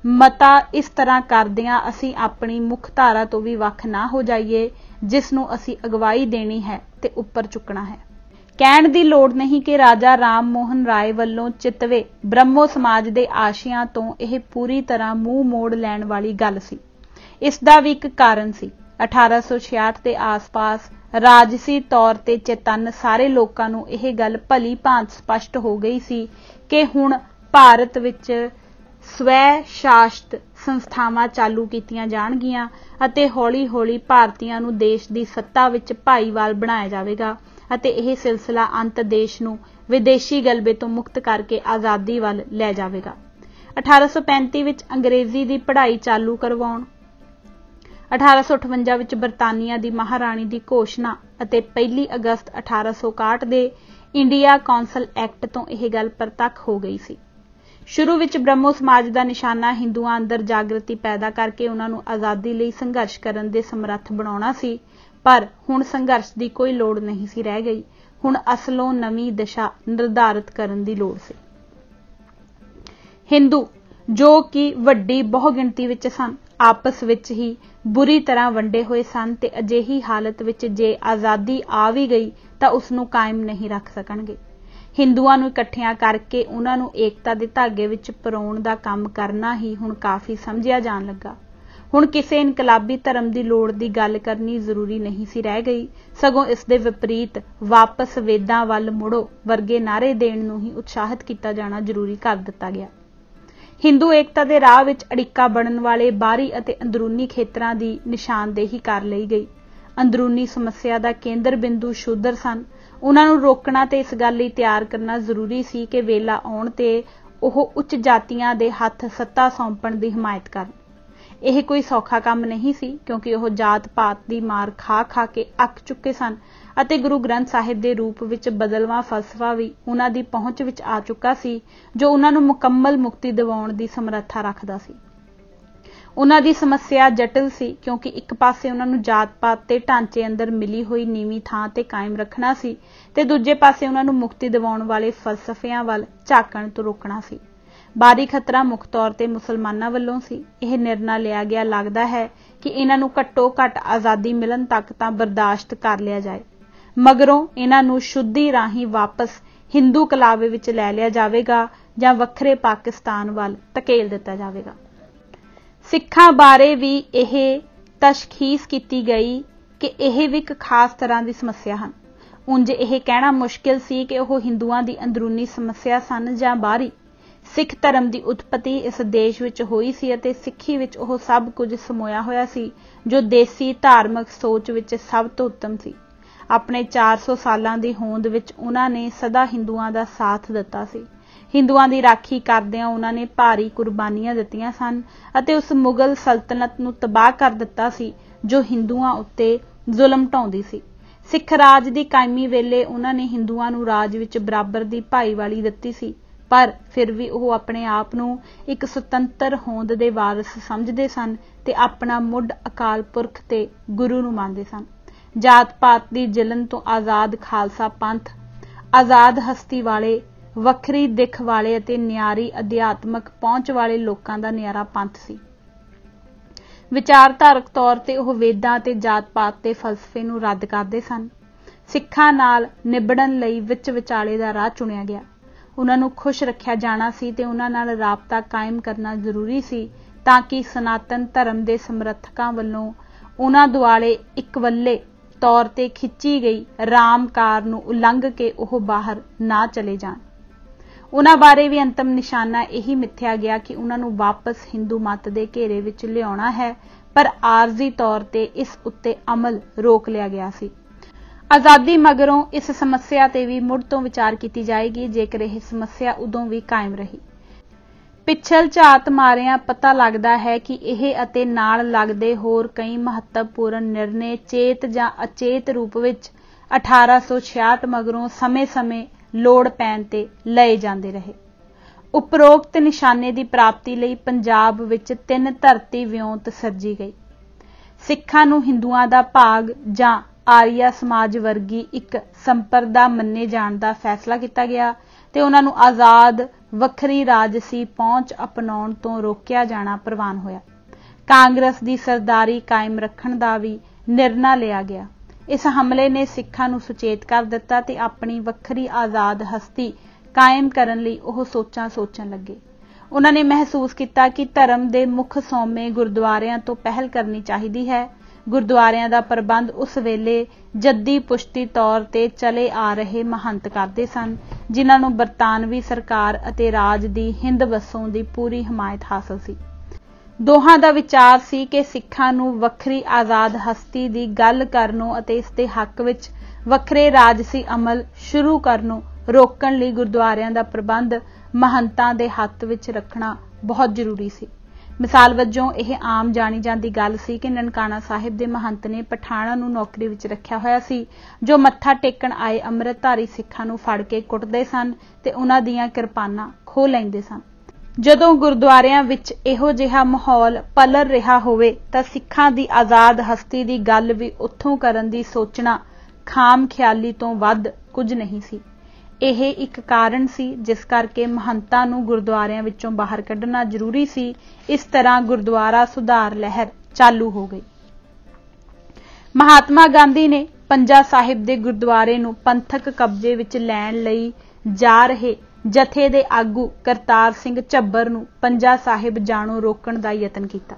मता इस तरह करदियां असीं अपनी मुख धारा तो भी वख ना हो जाइए जिस नूं असीं अगवाई देनी है ते उपर चुकना है। कहण दी लोड़ नहीं कि राजा राम मोहन राय वल्लों चितवे ब्रह्मो समाज दे आशियां तो यह पूरी तरह मूँह मोड़ लैण वाली गल सी। इसदा भी एक कारण सी। 1866 के आस पास राजसी तौर ते चेतन सारे लोकां नूं यह गल भली भांत स्पष्ट हो गई सी कि हुण भारत विच स्वै शासत संस्थावां चालू कीतियां जाणगियां अते हौली हौली भारतीयां नूं देश दी सत्ता विच भाईवाल बनाया जावेगा अते यह सिलसिला अंत देश नूं विदेशी गलबे तो मुक्त करके आज़ादी वल लै जावेगा। 1835 विच अंग्रेजी दी पढ़ाई चालू करवाउण, 1858 विच बरतानिया दी महाराणी दी घोषणा अते 1 अगस्त 1861 दे इंडिया कौंसल एक्ट तो यह गल प्रतख हो गई सी। शुरू विच ब्रह्मो समाज का निशाना हिंदुआं अंदर जागृति पैदा करके उन्हां नूं आज़ादी लई संघर्ष करन दे समर्थ बनाउणा सी, पर हुण संघर्ष की कोई लोड़ नहीं सी रह गई। हुण असलों नवीं दिशा निर्धारित करन दी लोड़ सी। हिंदू जो कि वड्डी बहुगिणती विच सन आपस विच ही बुरी तरह वंडे हुए सन ते अजिही हालत विच जे आज़ादी आ भी गई तां उस नूं कायम नहीं रख सकणगे। हिंदुआं नूं इकट्ठियां करके उन्हां नूं एकता दे धागे विच परोण दा काम करना ही हुण काफ़ी समझिया जाण लगा। हुण किसी इनकलाबी धर्म की लोड़ की गल करनी जरूरी नहीं सी रह गई, सगों इस दे विपरीत वापस वेदां वल मुड़ो वर्गे नारे देण नूं ही उत्साहित किया जाना जरूरी कर दिता गया। हिंदू एकता दे राह विच अड़िक्का बनन वाले बाहरी अते अंदरूनी खेतरां दी निशानदेही कर लई गई। अंदरूनी समस्या दा केंद्र बिंदु शूदर सन। उन्हां नूं रोकना ते इस गल लई तैयार करना जरूरी सी कि वेला आउण ते ओह उच्च जातियां दे हत्थ सत्ता सौंपण दी हिमायत करन। यह कोई सौखा काम नहीं सी क्योंकि वह जात पात की मार खा खा के अक चुके सन अते गुरु ग्रंथ साहिब के रूप विच बदलवां फलसफा भी उन्हां दी पहुंच विच आ चुका सी जो उन्हां नूं मुकम्मल मुक्ति दिवाउण दी समर्था रखदा सी। उन्हां दी समस्या जटिल सी क्योंकि एक पासे उन्हां नूं जात पात ते ढांचे अंदर मिली हुई नीवीं थां ते कायम रखना सी ते दूजे पासे उन्हां नूं मुक्ति दिवाउण वाले फलसफिਆਂ ਵੱਲ ਝਾਕਣ ਤੋਂ रोकना सी। बारी खतरा मुख तौर ते मुसलमानां वल्लों सी। यह निर्णय लिया गया लगदा है कि इन्हां नूं घट्टो घट आज़ादी मिलन तक तां बर्दाश्त कर लिया जाए, मगरों इन्हां नूं शुद्धि राहीं वापस हिंदू कलावे विच लै लिया जावेगा ਜਾਂ ਵੱਖਰੇ ਪਾਕਿਸਤਾਨ ਵੱਲ ਧਕੇਲ ਦਿੱਤਾ ਜਾਵੇਗਾ। ਸਿੱਖਾਂ ਬਾਰੇ ਵੀ ਇਹ ਤਸ਼ਖੀਸ ਕੀਤੀ ਗਈ ਕਿ ਇਹ ਵੀ ਇੱਕ ਖਾਸ ਤਰ੍ਹਾਂ ਦੀ ਸਮੱਸਿਆ ਹਨ। ਉਂਝ ਇਹ ਕਹਿਣਾ ਮੁਸ਼ਕਿਲ ਸੀ ਕਿ ਉਹ ਹਿੰਦੂਆਂ ਦੀ ਅੰਦਰੂਨੀ ਸਮੱਸਿਆ ਸਨ ਜਾਂ ਬਾਹਰੀ। ਸਿੱਖ ਧਰਮ ਦੀ ਉਤਪਤੀ ਇਸ ਦੇਸ਼ ਵਿੱਚ ਹੋਈ ਸੀ ਅਤੇ ਸਿੱਖੀ ਵਿੱਚ ਉਹ ਸਭ ਕੁਝ ਸਮੋਇਆ ਹੋਇਆ ਸੀ ਜੋ ਦੇਸੀ ਧਾਰਮਿਕ ਸੋਚ ਵਿੱਚ ਸਭ ਤੋਂ ਉੱਤਮ ਸੀ। ਆਪਣੇ 400 ਸਾਲਾਂ ਦੀ ਹੋਂਦ ਵਿੱਚ ਉਹਨਾਂ ਨੇ ਸਦਾ ਹਿੰਦੂਆਂ ਦਾ ਸਾਥ ਦਿੱਤਾ ਸੀ। ਹਿੰਦੂਆਂ ਦੀ ਰਾਖੀ ਕਰਦਿਆਂ ਉਹਨਾਂ ਨੇ ਭਾਰੀ ਕੁਰਬਾਨੀਆਂ ਦਿੱਤੀਆਂ ਸਨ ਅਤੇ ਉਸ ਮੁਗਲ ਸਲਤਨਤ ਨੂੰ ਤਬਾਹ ਕਰ ਦਿੱਤਾ ਸੀ ਜੋ ਹਿੰਦੂਆਂ ਉੱਤੇ ਜ਼ੁਲਮ ਢਾਉਂਦੀ ਸੀ। ਸਿੱਖ ਰਾਜ ਦੀ ਕਾਇਮੀ ਵੇਲੇ ਉਹਨਾਂ ਨੇ ਹਿੰਦੂਆਂ ਨੂੰ ਰਾਜ ਵਿੱਚ ਬਰਾਬਰ ਦੀ ਭਾਈਵਾਲੀ ਦਿੱਤੀ ਸੀ, ਪਰ ਫਿਰ ਵੀ ਉਹ ਆਪਣੇ ਆਪ ਨੂੰ ਇੱਕ ਸੁਤੰਤਰ ਹੋਂਦ ਦੇ ਵਾਰਿਸ ਸਮਝਦੇ ਸਨ ਤੇ ਆਪਣਾ ਮੁੱਢ ਅਕਾਲ ਪੁਰਖ ਤੇ ਗੁਰੂ ਨੂੰ ਮੰਨਦੇ ਸਨ। ਜਾਤ ਪਾਤ ਦੀ ਜਲਨ ਤੋਂ ਆਜ਼ਾਦ ਖਾਲਸਾ ਪੰਥ ਆਜ਼ਾਦ ਹਸਤੀ ਵਾਲੇ, ਵੱਖਰੀ ਦਿੱਖ ਵਾਲੇ ਅਤੇ ਨਿਆਰੀ ਅਧਿਆਤਮਕ ਪਹੁੰਚ ਵਾਲੇ ਲੋਕਾਂ ਦਾ ਨਿਆਰਾ ਪੰਥ ਸੀ। ਵਿਚਾਰਧਾਰਕ ਤੌਰ ਤੇ ਉਹ ਵੇਦਾਂ ਤੇ ਜਾਤ ਪਾਤ ਦੇ ਫਲਸਫੇ ਨੂੰ ਰੱਦ ਕਰਦੇ ਸਨ। ਸਿੱਖਾਂ ਨਾਲ ਨਿਬੜਨ ਲਈ ਵਿੱਚ ਵਿਚਾਲੇ ਦਾ ਰਾਹ ਚੁਣਿਆ ਗਿਆ। ਉਹਨਾਂ ਨੂੰ ਖੁਸ਼ ਰੱਖਿਆ ਜਾਣਾ ਸੀ ਤੇ ਉਹਨਾਂ ਨਾਲ ਰਾਬਤਾ ਕਾਇਮ ਕਰਨਾ ਜ਼ਰੂਰੀ ਸੀ ਤਾਂ ਕਿ ਸਨਾਤਨ ਧਰਮ ਦੇ ਸਮਰਥਕਾਂ ਵੱਲੋਂ ਉਹਨਾਂ ਦੁਆਲੇ ਇਕਵੱਲੇ ਤੌਰ ਤੇ ਖਿੱਚੀ ਗਈ ਰਾਮਕਾਰ ਨੂੰ ਉਲੰਘ ਕੇ ਉਹ ਬਾਹਰ ਨਾ ਚਲੇ ਜਾਣ। ਉਹਨਾਂ ਬਾਰੇ ਵੀ ਅੰਤਮ ਨਿਸ਼ਾਨਾ ਇਹੀ ਮਿੱਥਿਆ ਗਿਆ ਕਿ ਉਹਨਾਂ ਨੂੰ ਵਾਪਸ ਹਿੰਦੂ ਮਤ ਦੇ ਘੇਰੇ ਵਿੱਚ ਲਿਆਉਣਾ ਹੈ, ਪਰ ਆਰਜ਼ੀ ਤੌਰ ਤੇ ਇਸ ਉੱਤੇ ਅਮਲ ਰੋਕ ਲਿਆ ਗਿਆ ਸੀ। ਆਜ਼ਾਦੀ ਮਗਰੋਂ ਇਸ ਸਮੱਸਿਆ ਤੇ ਵੀ ਮੁੜ ਤੋਂ ਵਿਚਾਰ ਕੀਤੀ ਜਾਏਗੀ ਜੇਕਰ ਇਹ ਸਮੱਸਿਆ ਉਦੋਂ ਵੀ ਕਾਇਮ ਰਹੀ। ਪਿੱਛਲ ਝਾਤ ਮਾਰਿਆਂ ਪਤਾ ਲੱਗਦਾ ਹੈ ਕਿ ਇਹ ਅਤੇ ਨਾਲ ਲੱਗਦੇ ਹੋਰ ਕਈ ਮਹੱਤਵਪੂਰਨ ਨਿਰਣੇ ਚੇਤ ਜਾਂ ਅਚੇਤ ਰੂਪ ਵਿੱਚ 1866 ਮਗਰੋਂ ਸਮੇਂ-ਸਮੇਂ ਲੋੜ ਪੈਣ ਤੇ ਲਏ ਜਾਂਦੇ ਰਹੇ। ਉਪਰੋਕਤ ਨਿਸ਼ਾਨੇ ਦੀ ਪ੍ਰਾਪਤੀ ਲਈ ਪੰਜਾਬ ਵਿੱਚ 3 ਧਰਤੀ ਵਿਉਂਤ ਸਿਰਜੀ ਗਈ। ਸਿੱਖਾਂ ਨੂੰ ਹਿੰਦੂਆਂ ਦਾ ਭਾਗ ਜਾਂ ਆਰੀਆ ਸਮਾਜ ਵਰਗੀ ਇੱਕ ਸੰਪਰਦਾ ਮੰਨੇ ਜਾਣ ਦਾ ਫੈਸਲਾ ਕੀਤਾ ਗਿਆ ਤੇ ਉਹਨਾਂ ਨੂੰ ਆਜ਼ਾਦ ਵੱਖਰੀ ਰਾਜਸੀ ਪਹੁੰਚ ਅਪਣਾਉਣ ਤੋਂ ਰੋਕਿਆ ਜਾਣਾ ਪ੍ਰਵਾਨ ਹੋਇਆ। ਕਾਂਗਰਸ ਦੀ ਸਰਦਾਰੀ ਕਾਇਮ ਰੱਖਣ ਦਾ ਵੀ ਨਿਰਣਾ ਲਿਆ ਗਿਆ। ਇਸ ਹਮਲੇ ਨੇ ਸਿੱਖਾਂ ਨੂੰ ਸੁਚੇਤ ਕਰ ਦਿੱਤਾ ਤੇ ਆਪਣੀ ਵੱਖਰੀ ਆਜ਼ਾਦ ਹਸਤੀ ਕਾਇਮ ਕਰਨ ਲਈ ਉਹ ਸੋਚਣ ਲੱਗੇ। ਉਹਨਾਂ ਨੇ ਮਹਿਸੂਸ ਕੀਤਾ ਕਿ ਧਰਮ ਦੇ ਮੁੱਖ ਸੋਮੇ ਗੁਰਦੁਆਰਿਆਂ ਤੋਂ ਪਹਿਲ ਕਰਨੀ ਚਾਹੀਦੀ ਹੈ। ਗੁਰਦੁਆਰਿਆਂ ਦਾ ਪ੍ਰਬੰਧ ਉਸ ਵੇਲੇ ਜੱਦੀ ਪੁਸ਼ਤੀ ਤੌਰ ਤੇ ਚਲੇ ਆ ਰਹੇ ਮਹੰਤ ਕਰਦੇ ਸਨ, ਜਿਨ੍ਹਾਂ ਨੂੰ ਬਰਤਾਨਵੀ ਸਰਕਾਰ ਅਤੇ ਰਾਜ ਦੀ ਹਿੰਦ ਵਸੋਂ ਦੀ ਪੂਰੀ ਹਮਾਇਤ ਹਾਸਲ ਸੀ। ਦੋਹਾਂ ਦਾ ਵਿਚਾਰ ਸੀ ਕਿ ਸਿੱਖਾਂ ਨੂੰ ਵੱਖਰੀ ਆਜ਼ਾਦ ਹਸਤੀ ਦੀ ਗੱਲ ਕਰਨੋਂ ਅਤੇ ਇਸ ਦੇ ਹੱਕ ਵਿੱਚ ਵੱਖਰੇ ਰਾਜਸੀ ਅਮਲ ਸ਼ੁਰੂ ਕਰਨੋਂ ਰੋਕਣ ਲਈ ਗੁਰਦੁਆਰਿਆਂ ਦਾ ਪ੍ਰਬੰਧ ਮਹੰਤਾਂ ਦੇ ਹੱਥ ਵਿੱਚ ਰੱਖਣਾ ਬਹੁਤ ਜ਼ਰੂਰੀ ਸੀ। ਮਿਸਾਲ ਵਜੋਂ ਇਹ ਆਮ ਜਾਣੀ ਜਾਂਦੀ ਗੱਲ ਸੀ ਕਿ ਨਨਕਾਣਾ ਸਾਹਿਬ ਦੇ ਮਹੰਤ ਨੇ ਪਠਾਣਾਂ ਨੂੰ ਨੌਕਰੀ ਵਿੱਚ ਰੱਖਿਆ ਹੋਇਆ ਸੀ, ਜੋ ਮੱਥਾ ਟੇਕਣ ਆਏ ਅੰਮ੍ਰਿਤਧਾਰੀ ਸਿੱਖਾਂ ਨੂੰ ਫੜ ਕੇ ਕੁੱਟਦੇ ਸਨ ਤੇ ਉਹਨਾਂ ਦੀਆਂ ਕਿਰਪਾਨਾਂ ਖੋਹ ਲੈਂਦੇ ਸਨ। ਜਦੋਂ ਗੁਰਦੁਆਰਿਆਂ ਵਿੱਚ ਇਹੋ ਜਿਹਾ ਮਾਹੌਲ ਪਲਰ ਰਿਹਾ ਹੋਵੇ ਤਾਂ ਸਿੱਖਾਂ ਦੀ ਆਜ਼ਾਦ ਹਸਤੀ ਦੀ ਗੱਲ ਵੀ ਉੱਥੋਂ ਕਰਨ ਦੀ ਸੋਚਣਾ ਖਾਮ ਖਿਆਲੀ ਤੋਂ ਵੱਧ ਕੁਝ ਨਹੀਂ ਸੀ। ਇਹ ਇੱਕ ਕਾਰਨ ਸੀ ਜਿਸ ਕਰਕੇ ਮਹੰਤਾਂ ਨੂੰ ਗੁਰਦੁਆਰਿਆਂ ਵਿੱਚੋਂ ਬਾਹਰ ਕੱਢਣਾ ਜ਼ਰੂਰੀ ਸੀ। ਇਸ ਤਰ੍ਹਾਂ ਗੁਰਦੁਆਰਾ ਸੁਧਾਰ ਲਹਿਰ ਚਾਲੂ ਹੋ ਗਈ। ਮਹਾਤਮਾ ਗਾਂਧੀ ਨੇ ਪੰਜਾ ਸਾਹਿਬ ਦੇ ਗੁਰਦੁਆਰੇ ਨੂੰ ਪੰਥਕ ਕਬਜ਼ੇ ਵਿੱਚ ਲੈਣ ਲਈ ਜਾ ਰਹੇ ਜਥੇ ਦੇ ਆਗੂ ਕਰਤਾਰ ਸਿੰਘ ਝੱਬਰ ਨੂੰ ਪੰਜਾ ਸਾਹਿਬ ਜਾਣੋਂ ਰੋਕਣ ਦਾ ਯਤਨ ਕੀਤਾ।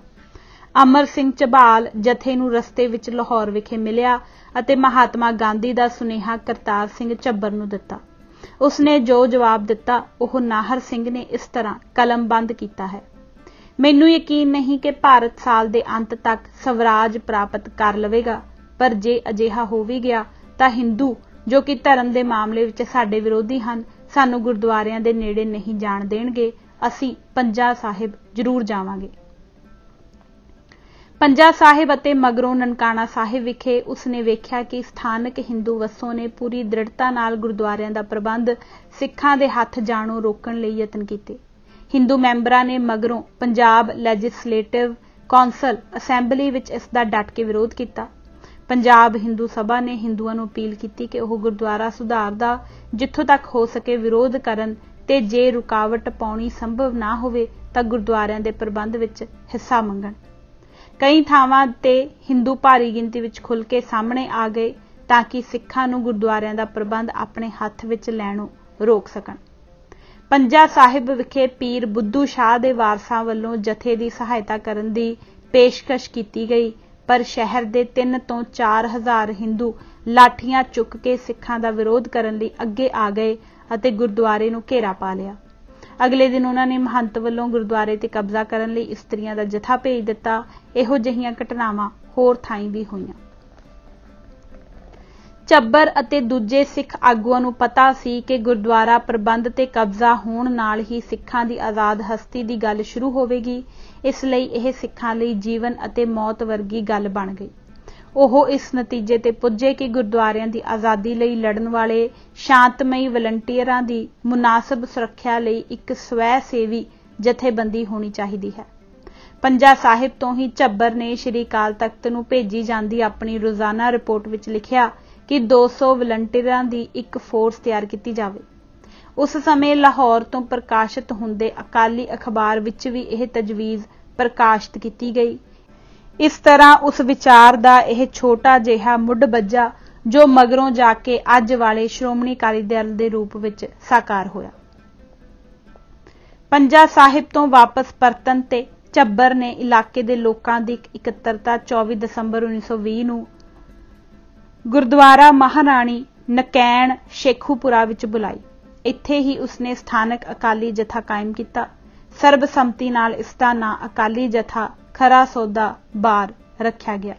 ਅਮਰ ਸਿੰਘ ਝਬਾਲ ਜਥੇ ਨੂੰ ਰਸਤੇ ਵਿੱਚ ਲਾਹੌਰ ਵਿਖੇ ਮਿਲਿਆ ਅਤੇ ਮਹਾਤਮਾ ਗਾਂਧੀ ਦਾ ਸੁਨੇਹਾ ਕਰਤਾਰ ਸਿੰਘ ਝੱਬਰ ਨੂੰ ਦਿੱਤਾ। ਉਸਨੇ ਜੋ ਜਵਾਬ ਦਿੱਤਾ ਉਹ ਨਾਹਰ ਸਿੰਘ ਨੇ ਇਸ ਤਰ੍ਹਾਂ ਕਲਮਬੰਦ ਕੀਤਾ ਹੈ। ਮੈਨੂੰ ਯਕੀਨ ਨਹੀਂ ਕਿ ਭਾਰਤ ਸਾਲ ਦੇ ਅੰਤ ਤੱਕ ਸਵਰਾਜ ਪ੍ਰਾਪਤ ਕਰ ਲਵੇਗਾ, ਪਰ ਜੇ ਅਜਿਹਾ ਹੋ ਵੀ ਗਿਆ ਤਾਂ ਹਿੰਦੂ ਜੋ ਕਿ ਧਰਮ ਦੇ ਮਾਮਲੇ ਵਿੱਚ ਸਾਡੇ ਵਿਰੋਧੀ ਹਨ, ਸਾਨੂੰ ਗੁਰਦੁਆਰਿਆਂ ਦੇ ਨੇੜੇ ਨਹੀਂ ਜਾਣ ਦੇਣਗੇ। ਅਸੀਂ ਪੰਜਾ ਸਾਹਿਬ ਜ਼ਰੂਰ ਜਾਵਾਂਗੇ। ਪੰਜਾ ਸਾਹਿਬ ਅਤੇ ਮਗਰੋਂ ਨਨਕਾਣਾ ਸਾਹਿਬ ਵਿਖੇ ਉਸਨੇ ਵੇਖਿਆ ਕਿ ਸਥਾਨਕ ਹਿੰਦੂ ਵਸੋਂ ਨੇ ਪੂਰੀ ਦ੍ਰਿੜਤਾ ਨਾਲ ਗੁਰਦੁਆਰਿਆਂ ਦਾ ਪ੍ਰਬੰਧ ਸਿੱਖਾਂ ਦੇ ਹੱਥ ਜਾਣੋਂ ਰੋਕਣ ਲਈ ਯਤਨ ਕੀਤੇ। ਹਿੰਦੂ ਮੈਂਬਰਾਂ ਨੇ ਮਗਰੋਂ ਪੰਜਾਬ ਲੈਜਿਸਲੇਟਿਵ ਕੌਂਸਲ ਅਸੈਂਬਲੀ ਵਿੱਚ ਇਸ ਦਾ ਡਟ ਕੇ ਵਿਰੋਧ ਕੀਤਾ। ਪੰਜਾਬ ਹਿੰਦੂ ਸਭਾ ਨੇ ਹਿੰਦੂਆਂ ਨੂੰ ਅਪੀਲ ਕੀਤੀ ਕਿ ਉਹ ਗੁਰਦੁਆਰਾ ਸੁਧਾਰ ਦਾ ਜਿੱਥੋਂ ਤੱਕ ਹੋ ਸਕੇ ਵਿਰੋਧ ਕਰਨ ਤੇ ਜੇ ਰੁਕਾਵਟ ਪਾਉਣੀ ਸੰਭਵ ਨਾ ਹੋਵੇ ਤਾਂ ਗੁਰਦੁਆਰਿਆਂ ਦੇ ਪ੍ਰਬੰਧ ਵਿੱਚ ਹਿੱਸਾ ਮੰਗਣ। ਕਈ ਥਾਵਾਂ ਤੇ ਹਿੰਦੂ ਭਾਰੀ ਗਿਣਤੀ ਵਿੱਚ ਖੁੱਲ੍ਹ ਕੇ ਸਾਹਮਣੇ ਆ ਗਏ ਤਾਂ ਕਿ ਸਿੱਖਾਂ ਨੂੰ ਗੁਰਦੁਆਰਿਆਂ ਦਾ ਪ੍ਰਬੰਧ ਆਪਣੇ ਹੱਥ ਵਿੱਚ ਲੈਣੋਂ ਰੋਕ ਸਕਣ। ਪੰਜਾ ਸਾਹਿਬ ਵਿਖੇ ਪੀਰ ਬੁੱਧੂ ਸ਼ਾਹ ਦੇ ਵਾਰਸਾਂ ਵੱਲੋਂ ਜਥੇ ਦੀ ਸਹਾਇਤਾ ਕਰਨ ਦੀ ਪੇਸ਼ਕਸ਼ ਕੀਤੀ ਗਈ, ਪਰ ਸ਼ਹਿਰ ਦੇ 3 ਤੋਂ 4 ਹਜ਼ਾਰ ਹਿੰਦੂ ਲਾਠੀਆਂ ਚੁੱਕ ਕੇ ਸਿੱਖਾਂ ਦਾ ਵਿਰੋਧ ਕਰਨ ਲਈ ਅੱਗੇ ਆ ਗਏ ਅਤੇ ਗੁਰਦੁਆਰੇ ਨੂੰ ਘੇਰਾ ਪਾ ਲਿਆ। ਅਗਲੇ ਦਿਨ ਉਹਨਾਂ ਨੇ ਮਹੰਤ ਵੱਲੋਂ ਗੁਰਦੁਆਰੇ ਤੇ ਕਬਜ਼ਾ ਕਰਨ ਲਈ ਇਸਤਰੀਆਂ ਦਾ ਜਥਾ ਭੇਜ ਦਿੱਤਾ। ਇਹੋ ਜਿਹੀਆਂ ਘਟਨਾਵਾਂ ਹੋਰ ਥਾਈਂ ਵੀ ਹੋਈਆਂ। ਚੱਬਰ ਅਤੇ ਦੂਜੇ ਸਿੱਖ ਆਗੂਆਂ ਨੂੰ ਪਤਾ ਸੀ ਕਿ ਗੁਰਦੁਆਰਾ ਪ੍ਰਬੰਧ ਤੇ ਕਬਜ਼ਾ ਹੋਣ ਨਾਲ ਹੀ ਸਿੱਖਾਂ ਦੀ ਆਜ਼ਾਦ ਹਸਤੀ ਦੀ ਗੱਲ ਸ਼ੁਰੂ ਹੋਵੇਗੀ। ਇਸ ਲਈ ਇਹ ਸਿੱਖਾਂ ਲਈ ਜੀਵਨ ਅਤੇ ਮੌਤ ਵਰਗੀ ਗੱਲ ਬਣ ਗਈ। ਉਹ ਇਸ ਨਤੀਜੇ ਤੇ ਪੁੱਜੇ ਕਿ ਗੁਰਦੁਆਰਿਆਂ ਦੀ ਆਜ਼ਾਦੀ ਲਈ ਲੜਨ ਵਾਲੇ ਸ਼ਾਂਤਮਈ ਵਲੰਟੀਅਰਾਂ ਦੀ ਮੁਨਾਸਬ ਸੁਰੱਖਿਆ ਲਈ ਇੱਕ ਸਵੈ ਸੇਵੀ ਜਥੇਬੰਦੀ ਹੋਣੀ ਚਾਹੀਦੀ ਹੈ। ਪੰਜਾ ਸਾਹਿਬ ਤੋਂ ਹੀ ਚੱਬਰ ਨੇ ਸ਼੍ਰੀ ਅਕਾਲ ਤਖਤ ਨੂੰ ਭੇਜੀ ਜਾਂਦੀ ਆਪਣੀ ਰੋਜ਼ਾਨਾ ਰਿਪੋਰਟ ਵਿੱਚ ਲਿਖਿਆ ਕਿ 200 ਵਲੰਟੀਅਰਾਂ ਦੀ ਇੱਕ ਫੋਰਸ ਤਿਆਰ ਕੀਤੀ ਜਾਵੇ। ਉਸ ਸਮੇਂ ਲਾਹੌਰ ਤੋਂ ਪ੍ਰਕਾਸ਼ਿਤ ਹੁੰਦੇ ਅਕਾਲੀ ਅਖਬਾਰ ਵਿੱਚ ਵੀ ਇਹ ਤਜਵੀਜ਼ ਪ੍ਰਕਾਸ਼ਿਤ ਕੀਤੀ ਗਈ। ਇਸ ਤਰ੍ਹਾਂ ਉਸ ਵਿਚਾਰ ਦਾ ਇਹ ਛੋਟਾ ਜਿਹਾ ਮੁੱਢ ਬੱਝਾ ਜੋ ਮਗਰੋਂ ਜਾ ਕੇ ਅੱਜ ਵਾਲੇ ਸ਼੍ਰੋਮਣੀ ਅਕਾਲੀ ਦਲ ਦੇ ਰੂਪ ਵਿੱਚ ਸਾਕਾਰ ਹੋਇਆ। ਪੰਜਾ ਸਾਹਿਬ ਤੋਂ ਵਾਪਸ ਪਰਤਣ ਤੇ ਚੱਬਰ ਨੇ ਇਲਾਕੇ ਦੇ ਲੋਕਾਂ ਦੀ ਇਕੱਤਰਤਾ 24 ਦਸੰਬਰ 1920 ਨੂੰ ਗੁਰਦੁਆਰਾ ਮਹਾਰਾਣੀ ਨਕੈਣ ਸ਼ੇਖੂਪੁਰਾ ਵਿੱਚ ਬੁਲਾਈ। ਇੱਥੇ ਹੀ ਉਸਨੇ ਸਥਾਨਕ ਅਕਾਲੀ ਜਥਾ ਕਾਇਮ ਕੀਤਾ। ਸਰਬਸੰਮਤੀ ਨਾਲ ਇਸ ਦਾ ਨਾਂ ਅਕਾਲੀ ਜਥਾ ਖਰਾ ਸੌਦਾ ਬਾਰ ਰੱਖਿਆ ਗਿਆ।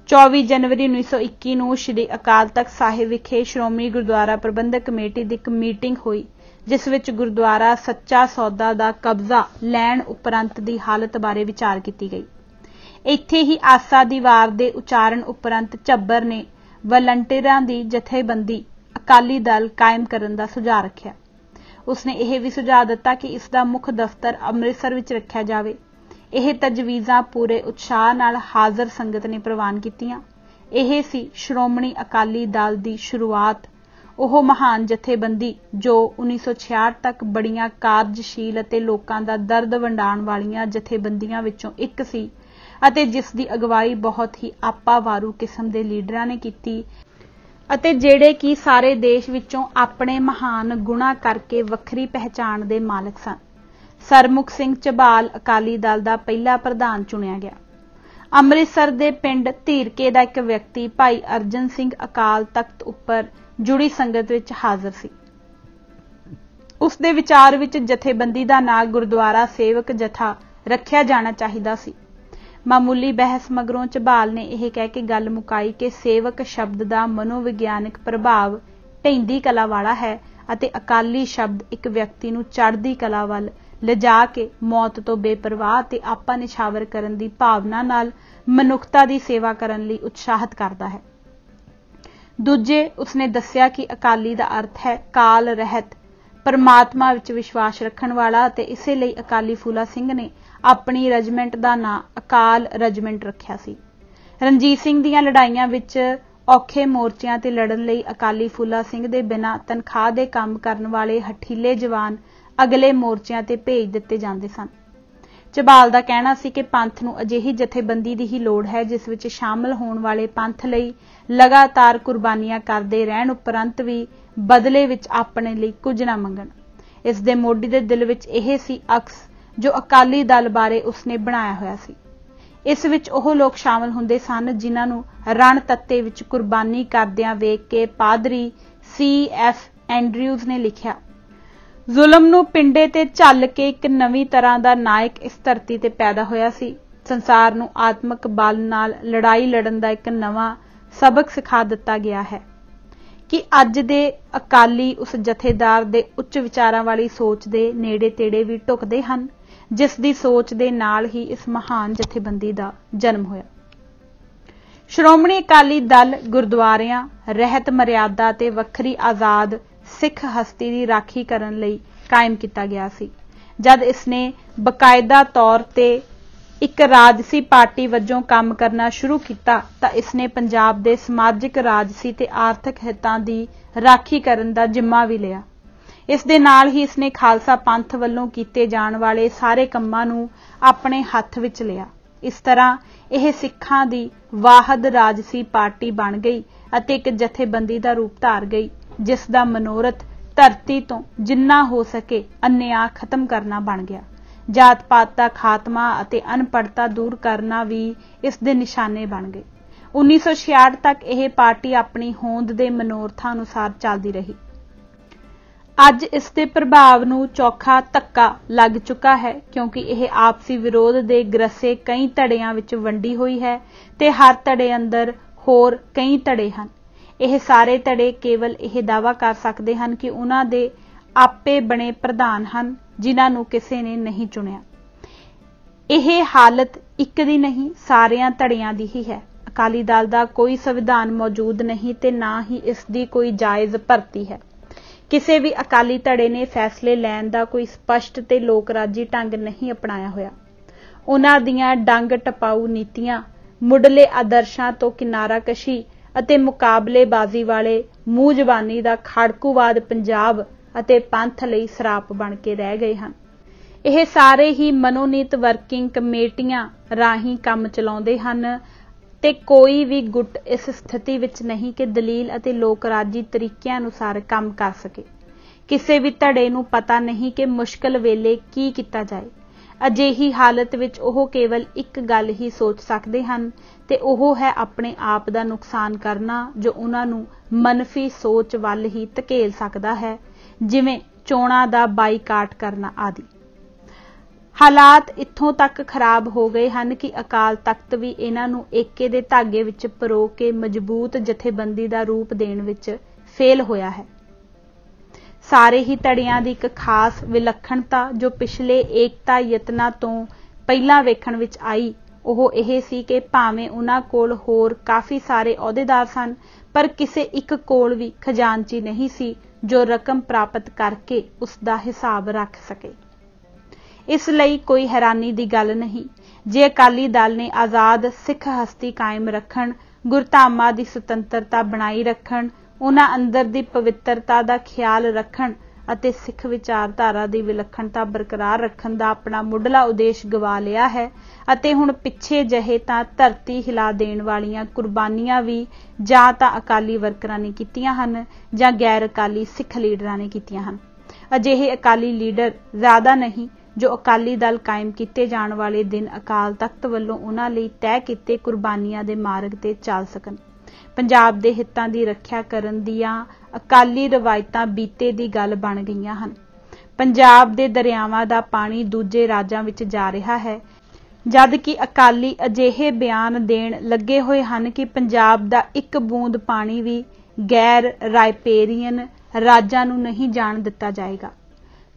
24 ਜਨਵਰੀ 1921 ਨੂੰ ਸ਼੍ਰੀ ਅਕਾਲ ਤਖਤ ਸਾਹਿਬ ਵਿਖੇ ਸ਼੍ਰੋਮਣੀ ਗੁਰਦੁਆਰਾ ਪ੍ਰਬੰਧਕ ਕਮੇਟੀ ਦੀ ਇੱਕ ਮੀਟਿੰਗ ਹੋਈ, ਜਿਸ ਵਿੱਚ ਗੁਰਦੁਆਰਾ ਸੱਚਾ ਸੌਦਾ ਦਾ ਕਬਜ਼ਾ ਲੈਣ ਉਪਰੰਤ ਦੀ ਹਾਲਤ ਬਾਰੇ ਵਿਚਾਰ ਕੀਤੀ ਗਈ। ਇੱਥੇ ਹੀ ਆਸਾ ਦੀ ਵਾਰ ਦੇ ਉਚਾਰਨ ਉਪਰੰਤ ਚੱਬਰ ਨੇ ਵਲੰਟੀਅਰਾਂ ਦੀ ਜਥੇਬੰਦੀ ਅਕਾਲੀ ਦਲ ਕਾਇਮ ਕਰਨ ਦਾ ਸੁਝਾਅ ਰੱਖਿਆ। ਉਸਨੇ ਇਹ ਵੀ ਸੁਝਾਅ ਦਿੱਤਾ ਕਿ ਇਸ ਦਾ ਮੁੱਖ ਦਫ਼ਤਰ ਅੰਮ੍ਰਿਤਸਰ ਵਿੱਚ ਰੱਖਿਆ ਜਾਵੇ। ਇਹ ਤਜਵੀਜ਼ਾਂ ਪੂਰੇ ਉਤਸ਼ਾਹ ਨਾਲ ਹਾਜ਼ਰ ਸੰਗਤ ਨੇ ਪ੍ਰਵਾਨ ਕੀਤੀਆਂ। ਇਹ ਸੀ ਸ਼੍ਰੋਮਣੀ ਅਕਾਲੀ ਦਲ ਦੀ ਸ਼ੁਰੂਆਤ, ਉਹ ਮਹਾਨ ਜਥੇਬੰਦੀ ਜੋ 1966 ਤੱਕ ਬੜੀਆਂ ਕਾਰਜਸ਼ੀਲ ਅਤੇ ਲੋਕਾਂ ਦਾ ਦਰਦ ਵੰਡਾਉਣ ਵਾਲੀਆਂ ਜਥੇਬੰਦੀਆਂ ਵਿੱਚੋਂ ਇੱਕ ਸੀ ਅਤੇ ਜਿਸ ਦੀ ਅਗਵਾਈ ਬਹੁਤ ਹੀ ਆਪਾਵਾਰੂ ਕਿਸਮ ਦੇ ਲੀਡਰਾਂ ਨੇ ਕੀਤੀ ਅਤੇ ਜਿਹੜੇ ਕਿ ਸਾਰੇ ਦੇਸ਼ ਵਿੱਚੋਂ ਆਪਣੇ ਮਹਾਨ ਗੁਣਾਂ ਕਰਕੇ ਵੱਖਰੀ ਪਹਿਚਾਣ ਦੇ ਮਾਲਕ ਸਨ। ਸਰਮੁਖ ਸਿੰਘ ਝਬਾਲ ਅਕਾਲੀ ਦਲ ਦਾ ਪਹਿਲਾ ਪ੍ਰਧਾਨ ਚੁਣਿਆ ਗਿਆ। ਅੰਮ੍ਰਿਤਸਰ ਦੇ ਪਿੰਡ ਧੀਰਕੇ ਦਾ ਇੱਕ ਵਿਅਕਤੀ ਭਾਈ ਅਰਜਨ ਸਿੰਘ ਅਕਾਲ ਤਖਤ ਉੱਪਰ ਜੁੜੀ ਸੰਗਤ ਵਿੱਚ ਹਾਜ਼ਰ ਸੀ। ਉਸ ਦੇ ਵਿਚਾਰ ਵਿੱਚ ਜਥੇਬੰਦੀ ਦਾ ਨਾਂ ਗੁਰਦੁਆਰਾ ਸੇਵਕ ਜਥਾ ਰੱਖਿਆ ਜਾਣਾ ਚਾਹੀਦਾ ਸੀ। ਮਾਮੂਲੀ ਬਹਿਸ ਮਗਰੋਂ ਝਬਾਲ ਨੇ ਇਹ ਕਹਿ ਕੇ ਗੱਲ ਮੁਕਾਈ ਕਿ ਸੇਵਕ ਸ਼ਬਦ ਦਾ ਮਨੋਵਿਗਿਆਨਕ ਪ੍ਰਭਾਵ ਢਹਿੰਦੀ ਕਲਾ ਵਾਲਾ ਹੈ ਅਤੇ ਅਕਾਲੀ ਸ਼ਬਦ ਇੱਕ ਵਿਅਕਤੀ ਨੂੰ ਚੜ੍ਹਦੀ ਕਲਾ ਵੱਲ ਲਿਜਾ ਕੇ ਮੌਤ ਤੋਂ ਬੇਪਰਵਾਹ ਤੇ ਆਪਾ ਨਿਛਾਵਰ ਕਰਨ ਦੀ ਭਾਵਨਾ ਨਾਲ ਮਨੁੱਖਤਾ ਦੀ ਸੇਵਾ ਕਰਨ ਲਈ ਉਤਸ਼ਾਹਿਤ ਕਰਦਾ ਹੈ। ਦੂਜੇ, ਉਸਨੇ ਦੱਸਿਆ ਕਿ ਅਕਾਲੀ ਦਾ ਅਰਥ ਹੈ ਕਾਲ ਰਹਿਤ, ਪਰਮਾਤਮਾ ਵਿੱਚ ਵਿਸ਼ਵਾਸ ਰੱਖਣ ਵਾਲਾ, ਅਤੇ ਇਸੇ ਲਈ ਅਕਾਲੀ ਫੂਲਾ ਸਿੰਘ ਨੇ ਆਪਣੀ ਰੈਜੀਮੈਂਟ ਦਾ ਨਾਂ ਅਕਾਲ ਰੈਜੀਮੈਂਟ ਰੱਖਿਆ ਸੀ। ਰਣਜੀਤ ਸਿੰਘ ਦੀਆਂ ਲੜਾਈਆਂ ਵਿੱਚ ਔਖੇ ਮੋਰਚਿਆਂ ਤੇ ਲੜਨ ਲਈ ਅਕਾਲੀ ਫੂਲਾ ਸਿੰਘ ਦੇ ਬਿਨਾਂ ਤਨਖਾਹ ਦੇ ਕੰਮ ਕਰਨ ਵਾਲੇ ਹਠੀਲੇ ਜਵਾਨ ਅਗਲੇ ਮੋਰਚਿਆਂ ਤੇ ਭੇਜ ਦਿੱਤੇ ਜਾਂਦੇ ਸਨ। ਝਬਾਲ ਦਾ ਕਹਿਣਾ ਸੀ ਕਿ ਪੰਥ ਨੂੰ ਅਜਿਹੀ ਜਥੇਬੰਦੀ ਦੀ ਹੀ ਲੋੜ ਹੈ ਜਿਸ ਵਿੱਚ ਸ਼ਾਮਲ ਹੋਣ ਵਾਲੇ ਪੰਥ ਲਈ ਲਗਾਤਾਰ ਕੁਰਬਾਨੀਆਂ ਕਰਦੇ ਰਹਿਣ ਉਪਰੰਤ ਵੀ ਬਦਲੇ ਵਿੱਚ ਆਪਣੇ ਲਈ ਕੁਝ ਨਾ ਮੰਗਣ। ਇਸ ਦੇ ਮੋਢੀ ਦੇ ਦਿਲ ਵਿੱਚ ਇਹ ਸੀ ਅਕਸ ਜੋ ਅਕਾਲੀ ਦਲ ਬਾਰੇ ਉਸਨੇ ਬਣਾਇਆ ਹੋਇਆ ਸੀ। ਇਸ ਵਿੱਚ ਉਹ ਲੋਕ ਸ਼ਾਮਲ ਹੁੰਦੇ ਸਨ ਜਿਨ੍ਹਾਂ ਨੂੰ ਰਣ ਤੱਤੇ ਵਿੱਚ ਕੁਰਬਾਨੀ ਕਰਦਿਆਂ ਵੇਖ ਕੇ ਪਾਦਰੀ C.F. ਐਂਡਰਿਊਜ਼ ਨੇ ਲਿਖਿਆ, ਜ਼ੁਲਮ ਨੂੰ ਪਿੰਡੇ ਤੇ ਝੱਲ ਕੇ ਇੱਕ ਨਵੀਂ ਤਰ੍ਹਾਂ ਦਾ ਨਾਇਕ ਇਸ ਧਰਤੀ ਤੇ ਪੈਦਾ ਹੋਇਆ ਸੀ। ਸੰਸਾਰ ਨੂੰ ਆਤਮਕ ਬਲ ਨਾਲ ਲੜਾਈ ਲੜਨ ਦਾ ਇੱਕ ਨਵਾਂ ਸਬਕ ਸਿਖਾ ਦਿੱਤਾ ਗਿਆ ਹੈ ਕਿ ਅੱਜ ਦੇ ਅਕਾਲੀ ਉਸ ਜਥੇਦਾਰ ਦੇ ਉੱਚ ਵਿਚਾਰਾਂ ਵਾਲੀ ਸੋਚ ਦੇ ਨੇੜੇ ਤੇੜੇ ਵੀ ਢੁਕਦੇ ਹਨ ਜਿਸ ਦੀ ਸੋਚ ਦੇ ਨਾਲ ਹੀ ਇਸ ਮਹਾਨ ਜਥੇਬੰਦੀ ਦਾ ਜਨਮ ਹੋਇਆ। ਸ਼੍ਰੋਮਣੀ ਅਕਾਲੀ ਦਲ ਗੁਰਦੁਆਰਿਆਂ, ਰਹਿਤ ਮਰਿਆਦਾ ਤੇ ਵੱਖਰੀ ਆਜ਼ਾਦ ਸਿੱਖ ਹਸਤੀ ਦੀ ਰਾਖੀ ਕਰਨ ਲਈ ਕਾਇਮ ਕੀਤਾ ਗਿਆ ਸੀ। ਜਦ ਇਸਨੇ ਬਕਾਇਦਾ ਤੌਰ ਤੇ ਇੱਕ ਰਾਜਸੀ ਪਾਰਟੀ ਵਜੋਂ ਕੰਮ ਕਰਨਾ ਸ਼ੁਰੂ ਕੀਤਾ ਤਾਂ ਇਸਨੇ ਪੰਜਾਬ ਦੇ ਸਮਾਜਿਕ, ਰਾਜਸੀ ਤੇ ਆਰਥਿਕ ਹਿੱਤਾਂ ਦੀ ਰਾਖੀ ਕਰਨ ਦਾ ਜ਼ਿੰਮਾ ਵੀ ਲਿਆ। ਇਸ ਦੇ ਨਾਲ ਹੀ ਇਸਨੇ ਖਾਲਸਾ ਪੰਥ ਵੱਲੋਂ ਕੀਤੇ ਜਾਣ ਵਾਲੇ ਸਾਰੇ ਕੰਮਾਂ ਨੂੰ ਆਪਣੇ ਹੱਥ ਵਿੱਚ ਲਿਆ। ਇਸ ਤਰ੍ਹਾਂ ਇਹ ਸਿੱਖਾਂ ਦੀ ਵਾਹਦ ਰਾਜਸੀ ਪਾਰਟੀ ਬਣ ਗਈ ਅਤੇ ਇੱਕ ਜਥੇਬੰਦੀ ਦਾ ਰੂਪ ਧਾਰ ਗਈ ਜਿਸ ਦਾ ਮਨੋਰਥ ਧਰਤੀ ਤੋਂ ਜਿੰਨਾ ਹੋ ਸਕੇ अन्याय खत्म करना बन गया। जात पात का खात्मा ਅਤੇ अनपढ़ता दूर करना भी इस दे निशाने बन गए। 1966 तक यह पार्टी अपनी होंद के मनोरथां अनुसार चलती रही। अज इस दे प्रभाव नूं चौखा धक्का लग चुका है, क्योंकि यह आपसी विरोध के ग्रसे कई धड़ियां विच वंडी हुई है ते हर धड़े अंदर होर कई धड़े हैं। यह सारे धड़े केवल यह दावा कर सकते हैं कि उन्हां दे आपे बने प्रधान हैं जिन्हां नूं किसी ने नहीं चुनिया। यह हालत एक दी नहीं, सारियां धड़ियां दी ही है। अकाली दल दा कोई संविधान मौजूद नहीं ते ना ही इसकी कोई जायज़ भर्ती है। किसी भी अकाली धड़े ने फैसले लैण दा कोई स्पष्ट ते लोकराजी ढंग नहीं अपनाया होया। उन्हां दियां डंग टपाऊ नीतियां मुढ़ले आदर्शां तो किनाराकशी ਅਤੇ मुकाबलेबाजी वाले मूँह ਜ਼ਬਾਨੀ ਦਾ ਖੜਕੂਵਾਦ पंजाब ਅਤੇ पंथ ਲਈ ਸਰਾਪ बन के रह गए हैं। ਇਹ ਸਾਰੇ ਹੀ मनोनीत वर्किंग कमेटियां राही काम चलाउंदे हन ते कोई भी गुट इस स्थिति विच नहीं कि दलील ਅਤੇ लोकराजी तरीकों अनुसार काम कर सके। किसी भी धड़े नूं पता नहीं कि मुश्किल वेले की किया जाए। अजिही हालत विच ओह केवल एक गल ही सोच सकते हैं ते ओह है अपने आप का नुकसान करना, जो उन्हां नूं मनफी सोच वल ही धकेल सकता है, जिवें चोणां दा बाईकाट करना आदि। हालात इत्थों तक खराब हो गए हैं कि अकाल तख्त भी इन्हां नूं एके दे धागे विच परो के मजबूत जथेबंदी का रूप देण विच फेल होया है। सारे ही धड़ियां दी एक खास विलक्षणता जो पिछले एकता यत्नां तों पहिलां वेखण विच आई, ओह यह सी कि भावें उन्हां कोल होर काफ़ी सारे अहुदेदार सन, पर किसी एक कोल भी खजानची नहीं सी जो रकम प्राप्त करके उसका हिसाब रख सके। इसलिए कोई हैरानी की गल नहीं जे अकाली दल ने आज़ाद सिख हस्ती कायम रखण, गुरधामां दी सुतंत्रता बनाई रखण, उन्हां अंदर दी पवित्रता का ख्याल रखण ਅਤੇ सिख विचारधारा की विलक्षणता बरकरार रखण का अपना मुढ़ला उद्देश गवा लिया है। ਅਤੇ हुण पिछे जहे तां धरती हिला देण वालियां कुर्बानियां भी जां तां अकाली वर्करां ने कीतियां हन जां गैर अकाली सिख लीडरां ने कीतियां हन। अजिहे अकाली लीडर ज़्यादा नहीं जो अकाली दल कायम किए जाने वाले दिन अकाल तख्त वल्लों उन्हां लई तय कीते कुर्बानियां दे मार्ग ते चल सकन। पंजाब दे हितां दी रखिया करन दियां अकाली रवायतां बीते दी गल बन गईयां हन। पंजाब दे दरियावां दा पानी दूजे राज्यां विच जा रहा है, जद कि अकाली अजिहे बयान देण लगे होए हन कि पंजाब दा एक बूंद पानी भी गैर रायपेरियन राज्यां नूं नहीं जाण दिता जाएगा।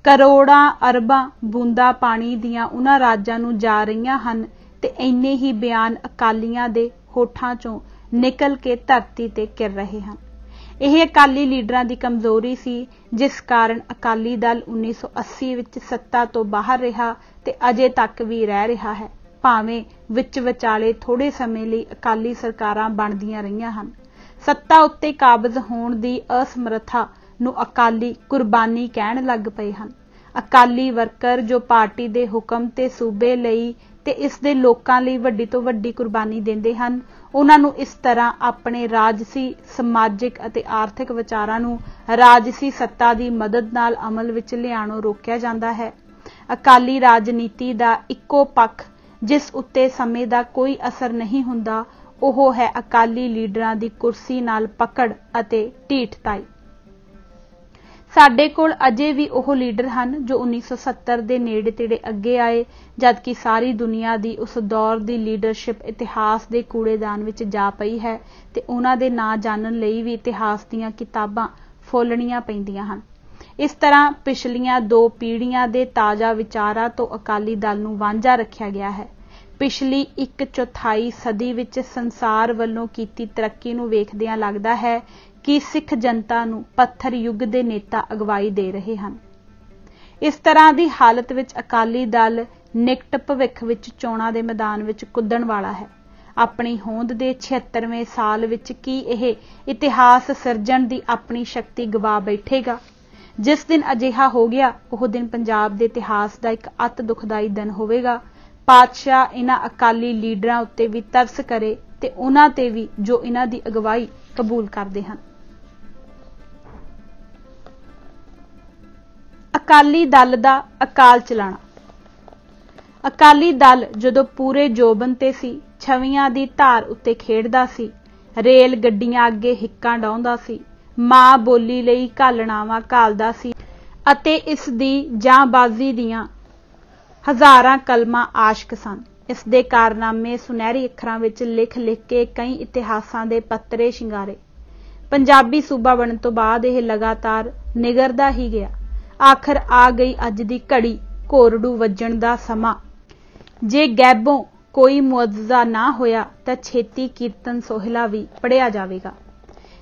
करोड़ां अरबां बूंदा पानी दियां उन्हां राज्यां नूं जा रहीआं हन ते इन्ने ही बयान अकालियां दे होठां चों निकल के धरती ते गिर रहे हैं। यह अकाली लीडरां दी कमजोरी सी, जिस कारण अकाली दल 1980 विच सत्ता तो बाहर रहा ते अजे तक भी रह रहा है, भावें विच विचाले थोड़े समय लई अकाली सरकारां बनदियां रहीआं हन। सत्ता उत्ते काबज होण दी असमर्था नूं अकाली कुर्बानी कहण लग पए हन। अकाली वर्कर जो पार्टी दे हुकम ते सूबे लई ते इस दे लोकां लई वड्डी तो वड्डी कुर्बानी देंदे हन, उन्हां नूं इस तरह अपने राजसी समाजिक अते आर्थिक विचारां नूं राजसी सत्ता दी मदद नाल अमल विच लिआणों रोकिया जांदा है। अकाली राजनीति दा इक्को पक्ष जिस उत्ते समय दा कोई असर नहीं हुंदा, ओह है अकाली लीडरां दी कुर्सी नाल पकड़ अते ढीठताई। साडे कोल अजे भी ओह लीडर हैं जो 1970 के नेड़े तेड़े अगे आए, जबकि सारी दुनिया की उस दौर की लीडरशिप इतिहास के कूड़ेदान विच जा पई है ते उन्हां दे नां जानन लई भी इतिहास दीयां किताबां फोलणियां पैंदियां हन। इस तरह पिछलियां 2 पीढ़ियां दे ताज़ा विचारां तो अकाली दल नूं वांझा रखिया गया है। पिछली 1/4 सदी विच संसार वल्लों कीती तरक्की नूं वेखदिआं लगदा है कि सिख जनता नूं पत्थर युग दे नेता अगवाई दे रहे हैं। इस तरह की हालत विच अकाली दल निकट भविख विच चोणां दे मैदान विच कुद्दण वाला है। अपनी होंद दे 76वें साल विच की यह इतिहास सिरजण की अपनी शक्ति गवा बैठेगा। जिस दिन अजिहा हो गया, उह दिन पंजाब दे इतिहास का एक अत दुखदाई दिन होवेगा। पातशाह इन्हां अकाली लीडरां उत्ते भी तरस करे ते उन्हां ते भी जो इन्हां दी अगवाई कबूल करदे हन। ਅਕਾਲੀ ਦਲ ਦਾ ਅਕਾਲ ਚਲਾਣਾ। ਅਕਾਲੀ ਦਲ ਜਦੋਂ ਪੂਰੇ ਜੋਬਨ ਤੇ ਸੀ, ਛਵੀਆਂ ਦੀ ਧਾਰ ਉੱਤੇ ਖੇਡਦਾ ਸੀ, ਰੇਲ ਗੱਡੀਆਂ ਅੱਗੇ ਹਿੱਕਾਂ ਡਾਉਂਦਾ ਸੀ, ਮਾਂ ਬੋਲੀ ਲਈ ਘਾਲਣਾਵਾਂ ਘਾਲਦਾ ਸੀ ਅਤੇ ਇਸ ਦੀ ਜਾਂਬਾਜ਼ੀ ਦੀਆਂ ਹਜ਼ਾਰਾਂ ਕਲਮਾਂ ਆਸ਼ਕ ਸਨ। ਇਸ ਦੇ ਕਾਰਨਾਮੇ ਸੁਨਹਿਰੀ ਅੱਖਰਾਂ ਵਿੱਚ ਲਿਖ ਕੇ ਕਈ ਇਤਿਹਾਸਾਂ ਦੇ ਪੱਤਰੇ ਸ਼ਿੰਗਾਰੇ। ਪੰਜਾਬੀ ਸੂਬਾ ਬਣਨ ਤੋਂ ਬਾਅਦ ਇਹ ਲਗਾਤਾਰ ਨਿਗਰਦਾ ਹੀ ਗਿਆ। ਆਖਰ ਆ ਗਈ ਅੱਜ ਦੀ ਘੜੀ, ਘੋਰੜੂ ਵੱਜਣ ਦਾ ਸਮਾਂ। ਜੇ ਗੈਬੋਂ ਕੋਈ ਮੁਅੱਜ਼ਜ਼ਾ ਨਾ ਹੋਇਆ ਤਾਂ ਛੇਤੀ ਕੀਰਤਨ ਸੋਹਿਲਾ ਵੀ ਪੜ੍ਹਿਆ ਜਾਵੇਗਾ।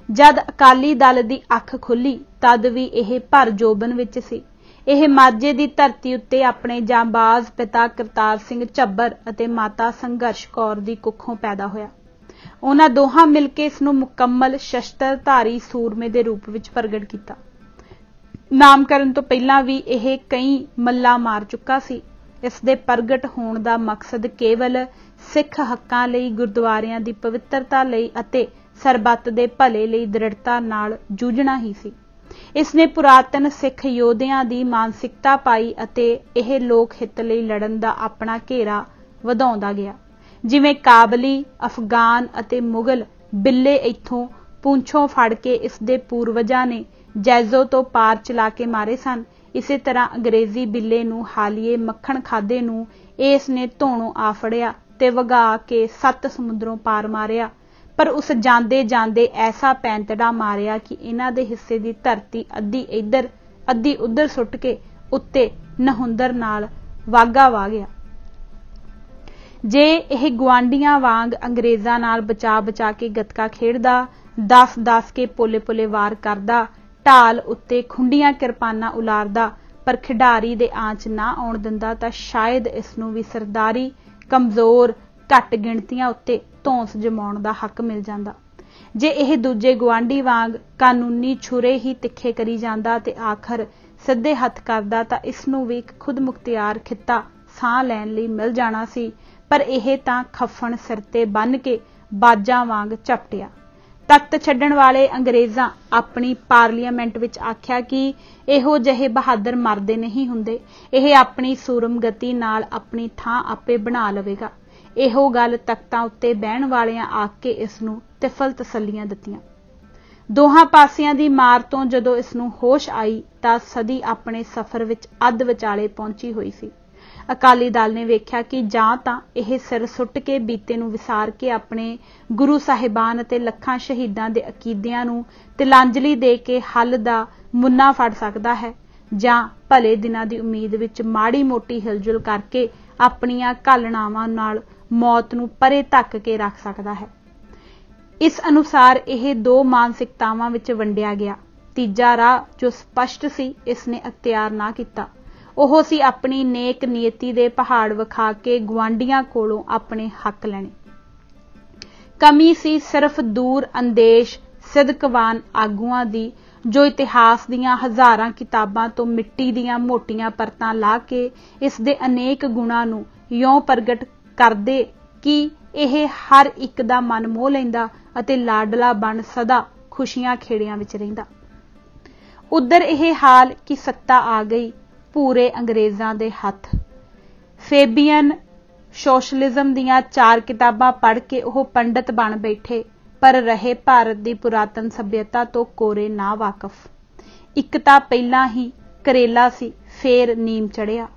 ਜਦ ਅਕਾਲੀ ਦਲ ਦੀ ਅੱਖ ਖੁੱਲੀ ਤਦ ਵੀ ਇਹ ਭਰ ਜੋਬਨ ਵਿੱਚ ਸੀ। ਇਹ ਮਾਝੇ ਦੀ ਧਰਤੀ ਉੱਤੇ ਆਪਣੇ ਜਾਂਬਾਜ਼ ਪਿਤਾ ਕਰਤਾਰ ਸਿੰਘ ਝੱਬਰ ਅਤੇ ਮਾਤਾ ਸੰਘਰਸ਼ ਕੌਰ ਦੀ ਕੁੱਖੋਂ ਪੈਦਾ ਹੋਇਆ। ਉਹਨਾਂ ਦੋਹਾਂ ਮਿਲ ਕੇ ਇਸ ਨੂੰ ਮੁਕੰਮਲ ਸ਼ਸਤਰਧਾਰੀ ਸੂਰਮੇ ਦੇ ਰੂਪ ਵਿੱਚ ਪ੍ਰਗਟ ਕੀਤਾ। ਨਾਮਕਰਨ ਤੋਂ ਪਹਿਲਾਂ ਵੀ ਇਹ ਕਈ ਮੱਲਾਂ ਮਾਰ ਚੁੱਕਾ ਸੀ। ਇਸ ਦੇ ਪ੍ਰਗਟ ਹੋਣ ਦਾ ਮਕਸਦ ਕੇਵਲ ਸਿੱਖ ਹੱਕਾਂ ਲਈ, ਗੁਰਦੁਆਰਿਆਂ ਦੀ ਪਵਿੱਤਰਤਾ ਲਈ ਅਤੇ ਸਰਬੱਤ ਦੇ ਭਲੇ ਲਈ ਦ੍ਰਿੜਤਾ ਨਾਲ ਜੂਝਣਾ ਹੀ ਸੀ। ਇਸ ਨੇ ਪੁਰਾਤਨ ਸਿੱਖ ਯੋਧਿਆਂ ਦੀ ਮਾਨਸਿਕਤਾ ਪਾਈ ਅਤੇ ਇਹ ਲੋਕ ਹਿੱਤ ਲਈ ਲੜਨ ਦਾ ਆਪਣਾ ਘੇਰਾ ਵਧਾਉਂਦਾ ਗਿਆ। ਜਿਵੇਂ ਕਾਬਲੀ, ਅਫਗਾਨ ਅਤੇ ਮੁਗਲ ਬਿੱਲੇ ਇੱਥੋਂ ਪੂੰਛੋਂ ਫੜ ਕੇ ਇਸ ਦੇ ਪੂਰਵਜਾਂ ਨੇ ਜੈਜ਼ੋ ਤੋਂ ਪਾਰ ਚਲਾ ਕੇ ਮਾਰੇ ਸਨ, ਇਸੇ ਤਰ੍ਹਾਂ ਅੰਗਰੇਜ਼ੀ ਬਿੱਲੇ ਨੂੰ ਹਾਲੀਏ ਮੱਖਣ ਖਾਦੇ ਨੂੰ ਇਸ ਨੇ ਧੋਣੋਂ ਆ ਫੜਿਆ ਤੇ ਵਗਾ ਕੇ 7 ਸਮੁੰਦਰੋਂ ਪਾਰ ਮਾਰਿਆ। ਪਰ ਉਸ ਜਾਂਦੇ ਜਾਂਦੇ ਐਸਾ ਪੈਂਤੜਾ ਮਾਰਿਆ ਕਿ ਇਹਨਾਂ ਦੇ ਹਿੱਸੇ ਦੀ ਧਰਤੀ ਅੱਧੀ ਇੱਧਰ ਅੱਧੀ ਉੱਧਰ ਸੁੱਟ ਕੇ ਉੱਤੇ ਨਹੁੰਦਰ ਨਾਲ ਵਾਗਾ ਵਾ ਗਿਆ। ਜੇ ਇਹ ਗੁਆਂਢੀਆਂ ਵਾਂਗ ਅੰਗਰੇਜ਼ਾਂ ਨਾਲ ਬਚਾ ਕੇ ਗੱਤਕਾ ਖੇਡਦਾ, 10 ਕੇ ਪੋਲੇ ਵਾਰ ਕਰਦਾ, ਢਾਲ ਉੱਤੇ ਖੁੰਡੀਆਂ ਕਿਰਪਾਨਾਂ ਉਲਾਰਦਾ, ਪਰ ਖਿਡਾਰੀ ਦੇ ਆਂਚ ਨਾ ਆਉਣ ਦਿੰਦਾ ਤਾਂ ਸ਼ਾਇਦ ਇਸ ਨੂੰ ਵੀ ਸਰਦਾਰੀ, ਕਮਜ਼ੋਰ, ਘੱਟ ਗਿਣਤੀਆਂ ਉੱਤੇ ਧੌਂਸ ਜਮਾਉਣ ਦਾ ਹੱਕ ਮਿਲ ਜਾਂਦਾ। ਜੇ ਇਹ ਦੂਜੇ ਗੁਆਂਢੀ ਵਾਂਗ ਕਾਨੂੰਨੀ ਛੁਰੇ ਹੀ ਤਿੱਖੇ ਕਰੀ ਜਾਂਦਾ ਤੇ ਆਖਰ ਸਿੱਧੇ ਹੱਥ ਕਰਦਾ ਤਾਂ ਇਸ ਨੂੰ ਵੀ ਇੱਕ ਖੁਦਮੁਖਤਿਆਰ ਖਿੱਤਾ ਸਾਹ ਲੈਣ ਲਈ ਮਿਲ ਜਾਣਾ ਸੀ। ਪਰ ਇਹ ਤਾਂ ਖੱਫਣ ਸਿਰ ਤੇ ਬੰਨ੍ਹ ਕੇ ਬਾਜਾਂ ਵਾਂਗ ਝਪਟਿਆ। ਤਖਤ ਛੱਡਣ ਵਾਲੇ ਅੰਗਰੇਜ਼ਾਂ ਆਪਣੀ ਪਾਰਲੀਮੈਂਟ ਵਿੱਚ ਆਖਿਆ ਕਿ ਇਹੋ ਜਿਹੇ ਬਹਾਦਰ ਮਰਦੇ ਨਹੀਂ ਹੁੰਦੇ, ਇਹ ਆਪਣੀ ਸੂਰਮਗਤੀ ਨਾਲ ਆਪਣੀ ਥਾਂ ਆਪੇ ਬਣਾ ਲਵੇਗਾ। ਇਹੋ ਗੱਲ ਤਖਤਾਂ ਉੱਤੇ ਬਹਿਣ ਵਾਲਿਆਂ ਆਖ ਕੇ ਇਸ ਨੂੰ ਤਿਫਲ ਤਸੱਲੀਆਂ ਦਿੱਤੀਆਂ। ਦੋਹਾਂ ਪਾਸਿਆਂ ਦੀ ਮਾਰ ਤੋਂ ਜਦੋਂ ਇਸ ਨੂੰ ਹੋਸ਼ ਆਈ ਤਾਂ ਸਦੀ ਆਪਣੇ ਸਫ਼ਰ ਵਿੱਚ ਅੱਧ ਵਿਚਾਲੇ ਪਹੁੰਚੀ ਹੋਈ ਸੀ। ਅਕਾਲੀ ਦਲ ਨੇ ਵੇਖਿਆ ਕਿ ਜਾਂ ਤਾਂ ਇਹ ਸਿਰ ਸੁੱਟ ਕੇ ਬੀਤੇ ਨੂੰ ਵਿਸਾਰ ਕੇ ਆਪਣੇ ਗੁਰੂ ਸਾਹਿਬਾਨ ਅਤੇ ਲੱਖਾਂ ਸ਼ਹੀਦਾਂ ਦੇ ਅਕੀਦਿਆਂ ਨੂੰ ਤਿਲਾਂਜਲੀ ਦੇ ਕੇ ਹੱਲ ਦਾ ਮੁੰਨਾ ਫੜ ਸਕਦਾ ਹੈ, ਜਾਂ ਭਲੇ ਦਿਨਾਂ ਦੀ ਉਮੀਦ ਵਿੱਚ ਮਾੜੀ ਮੋਟੀ ਹਿਲਜੁਲ ਕਰਕੇ ਆਪਣੀਆਂ ਘਾਲਣਾਵਾਂ ਨਾਲ ਮੌਤ ਨੂੰ ਪਰੇ ਧੱਕ ਕੇ ਰੱਖ ਸਕਦਾ ਹੈ। ਇਸ ਅਨੁਸਾਰ ਇਹ 2 ਮਾਨਸਿਕਤਾਵਾਂ ਵਿੱਚ ਵੰਡਿਆ ਗਿਆ। ਤੀਜਾ ਰਾਹ ਜੋ ਸਪਸ਼ਟ ਸੀ ਇਸ ਨੇ ਅਖਤਿਆਰ ਨਾ ਕੀਤਾ। ਉਹ ਸੀ ਆਪਣੀ ਨੇਕ ਨੀਅਤੀ ਦੇ ਪਹਾੜ ਵਿਖਾ ਕੇ ਗੁਆਂਢੀਆਂ ਕੋਲੋਂ ਆਪਣੇ ਹੱਕ ਲੈਣੇ। ਕਮੀ ਸੀ ਸਿਰਫ ਦੂਰ ਅੰਦੇਸ਼ ਸਿਦਕਵਾਨ ਆਗੂਆਂ ਦੀ, ਜੋ ਇਤਿਹਾਸ ਦੀਆਂ ਹਜ਼ਾਰਾਂ ਕਿਤਾਬਾਂ ਤੋਂ ਮਿੱਟੀ ਦੀਆਂ ਮੋਟੀਆਂ ਪਰਤਾਂ ਲਾ ਕੇ ਇਸ ਦੇ ਅਨੇਕ ਗੁਣਾਂ ਨੂੰ ਇਉਂ ਪ੍ਰਗਟ ਕਰਦੇ ਕਿ ਇਹ ਹਰ ਇੱਕ ਦਾ ਮਨ ਮੋਹ ਲੈਂਦਾ ਅਤੇ ਲਾਡਲਾ ਬਣ ਸਦਾ ਖੁਸ਼ੀਆਂ ਖੇੜਿਆਂ ਵਿੱਚ ਰਹਿੰਦਾ। ਉਧਰ ਇਹ ਹਾਲ ਕਿ ਸੱਤਾ ਆ ਗਈ ਪੂਰੇ ਅੰਗਰੇਜ਼ਾਂ ਦੇ ਹੱਥ। ਫੇਬੀਅਨ ਸੋਸ਼ਲਿਜ਼ਮ ਦੀਆਂ 4 ਕਿਤਾਬਾਂ ਪੜ੍ਹ ਕੇ ਉਹ ਪੰਡਤ ਬਣ ਬੈਠੇ, ਪਰ ਰਹੇ ਭਾਰਤ ਦੀ ਪੁਰਾਤਨ ਸੱਭਿਅਤਾ ਤੋਂ ਕੋਰੇ ਨਾ ਵਾਕਫ। ਇੱਕ ਤਾਂ ਪਹਿਲਾਂ ਹੀ ਕਰੇਲਾ ਸੀ, ਫੇਰ ਨੀਮ ਚੜਿਆ।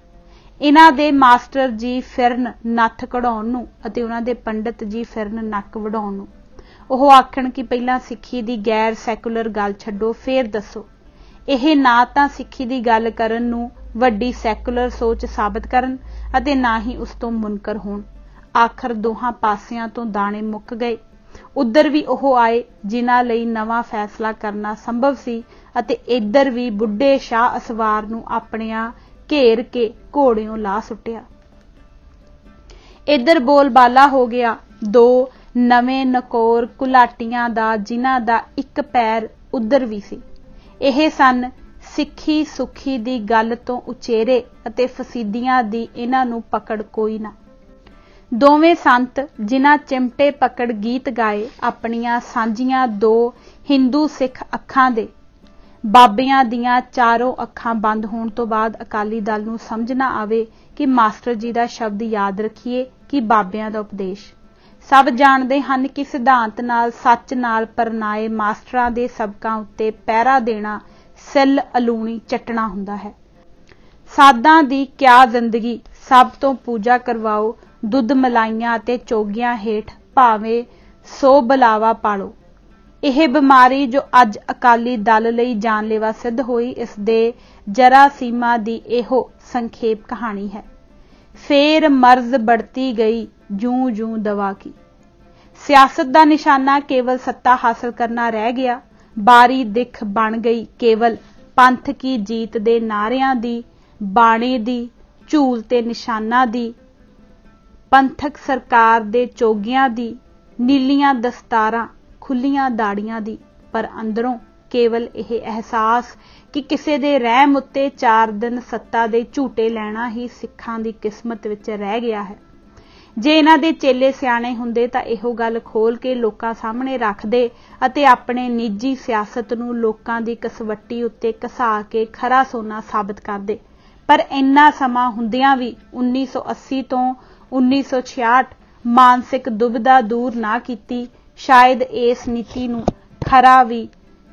ਇਹਨਾਂ ਦੇ ਮਾਸਟਰ ਜੀ ਫਿਰਨ ਨੱਥ ਕਢਾਉਣ ਨੂੰ ਅਤੇ ਉਹਨਾਂ ਦੇ ਪੰਡਤ ਜੀ ਫਿਰਨ ਨੱਕ ਵਢਾਉਣ ਨੂੰ। ਉਹ ਆਖਣ ਕਿ ਪਹਿਲਾਂ ਸਿੱਖੀ ਦੀ ਗੈਰ ਸੈਕੂਲਰ ਗੱਲ ਛੱਡੋ, ਫੇਰ ਦੱਸੋ। ਇਹ ਨਾ ਤਾਂ ਸਿੱਖੀ ਦੀ ਗੱਲ ਕਰਨ ਨੂੰ ਵੱਡੀ ਸੈਕੂਲਰ ਸੋਚ ਸਾਬਤ ਕਰਨ ਅਤੇ ਨਾ ਹੀ ਉਸ ਤੋਂ ਮੁਨਕਰ ਹੋਣ। ਆਖਰ ਦੋਹਾਂ ਪਾਸਿਆਂ ਤੋਂ ਦਾਣੇ ਮੁੱਕ ਗਏ। ਉੱਧਰ ਵੀ ਉਹ ਆਏ ਜਿਨ੍ਹਾਂ ਲਈ ਨਵਾਂ ਫੈਸਲਾ ਕਰਨਾ ਸੰਭਵ ਸੀ ਅਤੇ ਇੱਧਰ ਵੀ ਬੁੱਢੇ ਸ਼ਾਹ ਅਸਵਾਰ ਨੂੰ ਆਪਣਿਆਂ ਘੇਰ ਕੇ ਘੋੜਿਓਂ ਲਾ ਸੁੱਟਿਆ। ਇੱਧਰ ਬੋਲਬਾਲਾ ਹੋ ਗਿਆ 2 ਨਵੇਂ ਨਕੋਰ ਕੁਲਾਟੀਆਂ ਦਾ, ਜਿਨ੍ਹਾਂ ਦਾ ਇੱਕ ਪੈਰ ਉੱਧਰ ਵੀ ਸੀ। ਇਹ ਸਨ ਸਿੱਖੀ ਸੁੱਖੀ ਦੀ ਗੱਲ ਤੋਂ ਉਚੇਰੇ ਅਤੇ ਫਸੀਦੀਆਂ ਦੀ ਇਹਨਾਂ ਨੂੰ ਪਕੜ ਕੋਈ ਨਾ। ਦੋਵੇਂ ਸੰਤ ਜਿਨ੍ਹਾਂ ਚਿਮਟੇ ਪਕੜ ਗੀਤ ਗਾਏ, ਆਪਣੀਆਂ ਸਾਂਝੀਆਂ 2 ਹਿੰਦੂ ਸਿੱਖ ਅੱਖਾਂ ਦੇ ਬਾਬਿਆਂ ਦੀਆਂ ਚਾਰੋਂ ਅੱਖਾਂ ਬੰਦ ਹੋਣ ਤੋਂ ਬਾਅਦ ਅਕਾਲੀ ਦਲ ਨੂੰ ਸਮਝ ਨਾ ਆਵੇ ਕਿ ਮਾਸਟਰ ਜੀ ਦਾ ਸ਼ਬਦ ਯਾਦ ਰੱਖੀਏ ਕਿ ਬਾਬਿਆਂ ਦਾ ਉਪਦੇਸ਼। ਸਭ ਜਾਣਦੇ ਹਨ ਕਿ ਸਿਧਾਂਤ ਨਾਲ, ਸੱਚ ਨਾਲ ਪਰਨਾਏ ਮਾਸਟਰਾਂ ਦੇ ਸਬਕਾਂ ਉੱਤੇ ਪਹਿਰਾ ਦੇਣਾ ਸਿੱਲ ਅਲੂਣੀ ਚੱਟਣਾ ਹੁੰਦਾ ਹੈ। ਸਾਧਾਂ ਦੀ ਕਿਆ ਜ਼ਿੰਦਗੀ, ਸਭ ਤੋਂ ਪੂਜਾ ਕਰਵਾਓ, ਦੁੱਧ ਮਲਾਈਆਂ ਅਤੇ ਚੋਗੀਆਂ ਹੇਠ ਭਾਵੇਂ ਸੋ ਬਲਾਵਾ ਪਾਲੋ। ਇਹ ਬਿਮਾਰੀ ਜੋ ਅੱਜ ਅਕਾਲੀ ਦਲ ਲਈ ਜਾਨਲੇਵਾ ਸਿੱਧ ਹੋਈ, ਇਸ ਦੇ ਜਰਾਸੀਮਾ ਦੀ ਇਹੋ ਸੰਖੇਪ ਕਹਾਣੀ ਹੈ। ਫੇਰ ਮਰਜ਼ बढ़ती गई जूं जूं दवा की। सियासत का निशाना केवल सत्ता हासिल करना रह गया। बारी दिख बन गई केवल पंथ की जीत दे नारियां दी, बाणी दी, झूल ते निशाना दी, पंथक सरकार दे चोगियां दी, नीलियां दस्तारां, खुलियां दाड़ियां दी। पर अंदरों केवल यह एहसास कि किसी दे रहम उत्ते 4 दिन सत्ता दे झूटे लैना ही सिखां दी किस्मत विच रह गया है। जे इन्हां दे चेले सियाणे हुंदे तां इहो गल खोल के लोकां सामणे रखदे अते अपने निजी सियासत नूं लोकां दी कसवट्टी उत्ते घसा के खरा सोना साबित करदे। पर इन्ना समां हुंदियां भी 1980 तो 1966 मानसिक दुविधा दूर ना कीती, शायद इस नीति नूं खरा भी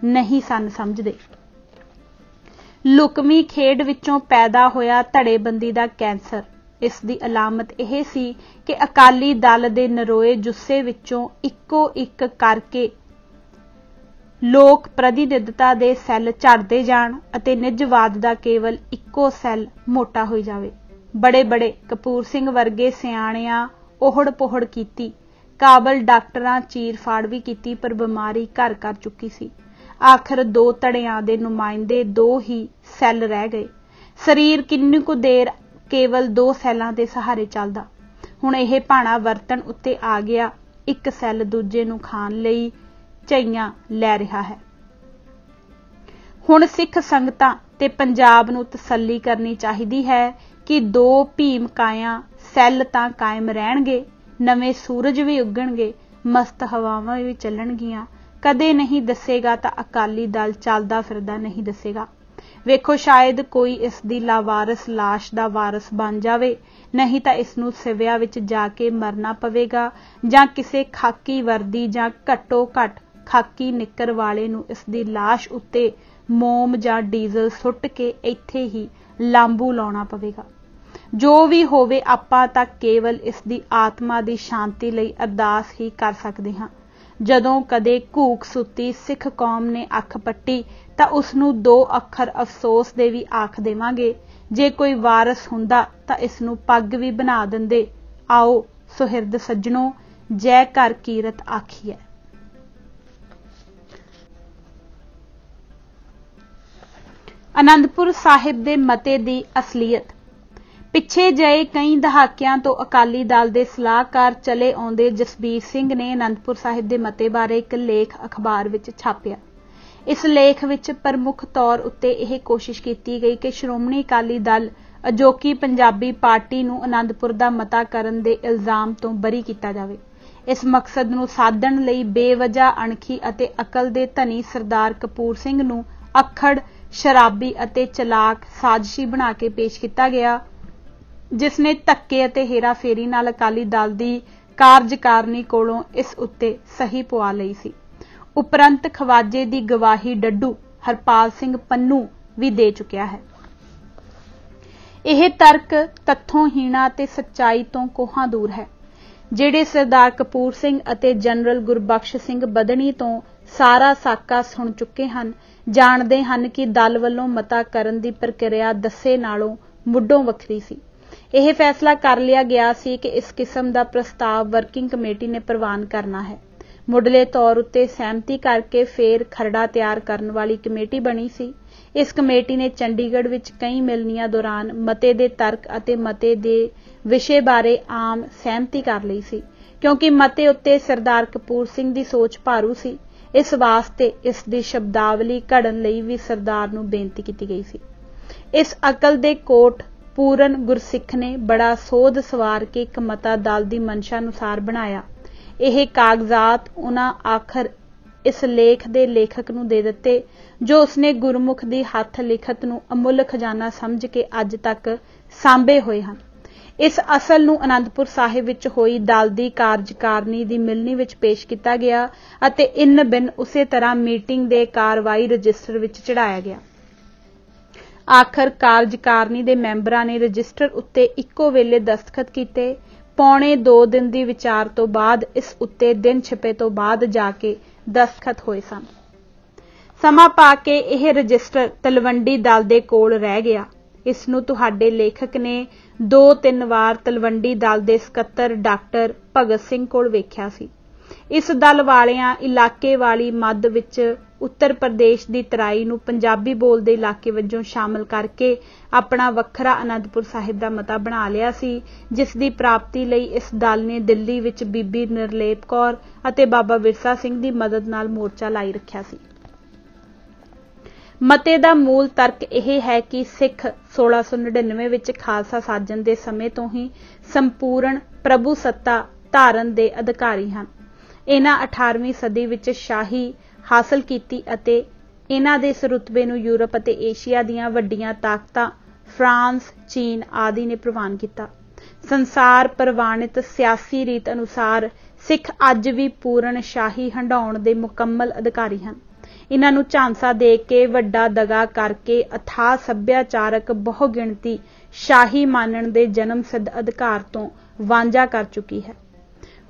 नहीं सन समझदे। लुकमी खेड विचों पैदा होया धड़ेबंदी दा कैंसर। इस दी अलामत यह सी कि अकाली दल दे नरोए जुस्से विचों इक्को इक करके लोक प्रतिनिधिता दे सैल झड़दे जाण अते निजवाद दा केवल इक्को सैल मोटा होई जावे। बड़े बड़े कपूर सिंह वर्गे सियाणियां ओहड़ पोहड़ कीती, काबल डॉक्टरां चीर फाड़ भी कीती, पर बीमारी घर कर चुकी सी। आखिर 2 धड़ियां दे नुमाइंदे 2 ही सैल रह गए। शरीर किन्नी कु देर केवल 2 सैलां दे सहारे चलदा। हुण यह भाणा वरतन उत्ते आ गया। एक सैल दूजे नूं खाण लई झईयां लै रहा है। हुण सिख संगतां ते पंजाब नूं तसल्ली करनी चाहिदी है कि 2 भीम कायां सैल तां कायम रहणगे, नवें सूरज भी उगणगे, मस्त हवावां भी चलणगियां। कदे नहीं दसेगा तां अकाली दल चलदा फिरदा नहीं दसेगा। वेखो शायद कोई इस दी लावारस लाश दा वारस बन जावे, नहीं तां इस नूं सिविया विच जाके मरना पवेगा, जां किसे खाकी वर्दी जां घट्टो घट खाकी निक्कर वाले नूं इस दी लाश उत्ते मोम जां डीजल सुट के इत्थे ही लांबू लाउणा पवेगा। जो भी होवे आपां तां केवल इस दी आत्मा दी शांति लई अरदास ही कर सकदे हां। जदों कदे घूक सुती सिख कौम ने अख पट्टी तां उसनूं 2 अखर अफसोस दे भी आख देवांगे। जे कोई वारस हुंदा तां इस नूं पग भी बना दिंदे। आओ सुहिरद सज्जणों, जय कर कीरत आखीए। आनंदपुर साहिब दे मते दी असलीयत। पिछे जए कई दहाकियां तो अकाली दल दे सलाहकार चले आउंदे जसबीर सिंह ने आनंदपुर साहिब दे मते बारे एक लेख अखबार विच छापिया। इस लेख विच प्रमुख तौर उत्ते यह कोशिश की गई कि श्रोमणी अकाली दल अजोकी पंजाबी पार्टी नूं आनंदपुर दा मता करन दे इल्जाम तो बरी किया जावे। इस मकसद नूं साधण लई बेवजह अणखी अते अकल दे धनी सरदार कपूर सिंह नूं अखड़, शराबी अते चलाक साजिशी बना के पेश किया गया, जिसने धक्के अते हेरा फेरी नाल अकाली दल दी कारजकारनी कोलों इस उत्ते सही पवा लई सी। उपरंत खवाजे दी गवाही डड्डू हरपाल सिंह पन्नू भी दे चुकिया है। यह तर्क तत्थों हीणा ते सच्चाई तो कोहां दूर है। ਜਿਹੜੇ सरदार कपूर सिंह अते जनरल गुरबख्श सिंह बदनी तो सारा साका सुन चुके हैं, जाणदे हन कि दल वल्लों मता करन दी प्रक्रिया दस्से नालों मुड्ढों वखरी सी। यह फैसला कर लिया गया सी कि इस किस्म का प्रस्ताव वर्किंग कमेटी ने प्रवान करना है। मुढ़ले तौर उत्ते सहमति करके फिर खरड़ा तैयार करने वाली कमेटी बनी सी। इस कमेटी ने चंडीगढ़ विच कई मिलनियां दौरान मते दे तर्क अते मते दे विषय बारे आम सहमति कर लई सी, क्योंकि मते उत्ते सरदार कपूर सिंह दी सोच भारू सी। इस वास्ते इस दी शब्दावली घड़न लई भी सरदार नूं बेनती की गई सी। इस अकल दे कोट पूरन गुरसिख ने बड़ा सोध सवार के एक मता दल दी मंशा अनुसार बनाया। यह कागजात उन्हां आखर इस लेख दे लेखक नूं दे दित्ते जो उसने गुरमुख दी हत्थ लिखत नूं अमुल खजाना समझ के अज तक सांभे होए हन। इस असल नूं आनंदपुर साहिब विच होई दल दी कारजकारिणी दी मिलनी विच पेश किया गया अते इन बिन उसे तरह मीटिंग दे कार्रवाई रजिस्टर विच चढ़ाया गया। आखिर कारजकारिणी दे मैंबरां ने रजिस्टर उत्ते इक्को वेले दस्तखत कीते। पौने 2 दिन दी विचार तो बाद इस उत्ते दिन छिपे तो बाद जाके दस्तखत होए सन। समा पा के यह रजिस्टर तलवंडी दल दे कोल रह गया। इस नूं तुहाडे लेखक ने 2-3 वार तलवंडी दल दे सकत्तर डॉक्टर भगत सिंह कोल वेख्या सी। इस दल वालियां इलाके वाली मद विच उत्तर प्रदेश की तराई नूं पंजाबी बोलदे इलाके वजों शामिल करके अपना वखरा आनंदपुर साहिब का मता बना लिया सी, जिस दी प्राप्ति लई इस दल ने दिल्ली विच बीबी निर्लेप कौर अते बाबा विरसा सिंह की मदद नाल मोर्चा लाई रखिया सी। मते दा मूल तर्क यह है कि सिख 1699 विच खालसा साजन दे समय तो ही संपूर्ण प्रभु सत्ता धारन दे अधिकारी हन। इन्हां 18वीं सदी विच शाही हासिल कीती अते इन्हां दे इस रुतबे नूं यूरोप अते एशिया दीआं वड्डियां ताकतां फ्रांस, चीन आदि ने प्रवान किया। संसार प्रवाणित सियासी रीत अनुसार सिख अज भी पूर्ण शाही हंडाउण दे मुकम्मल अधिकारी हन। इन्हां नूं झांसा दे के वड्डा दगा करके अथाह सभ्याचारक बहुगिणती शाही मानण दे जन्म सिद्ध अधिकार तो वांझा कर चुकी है।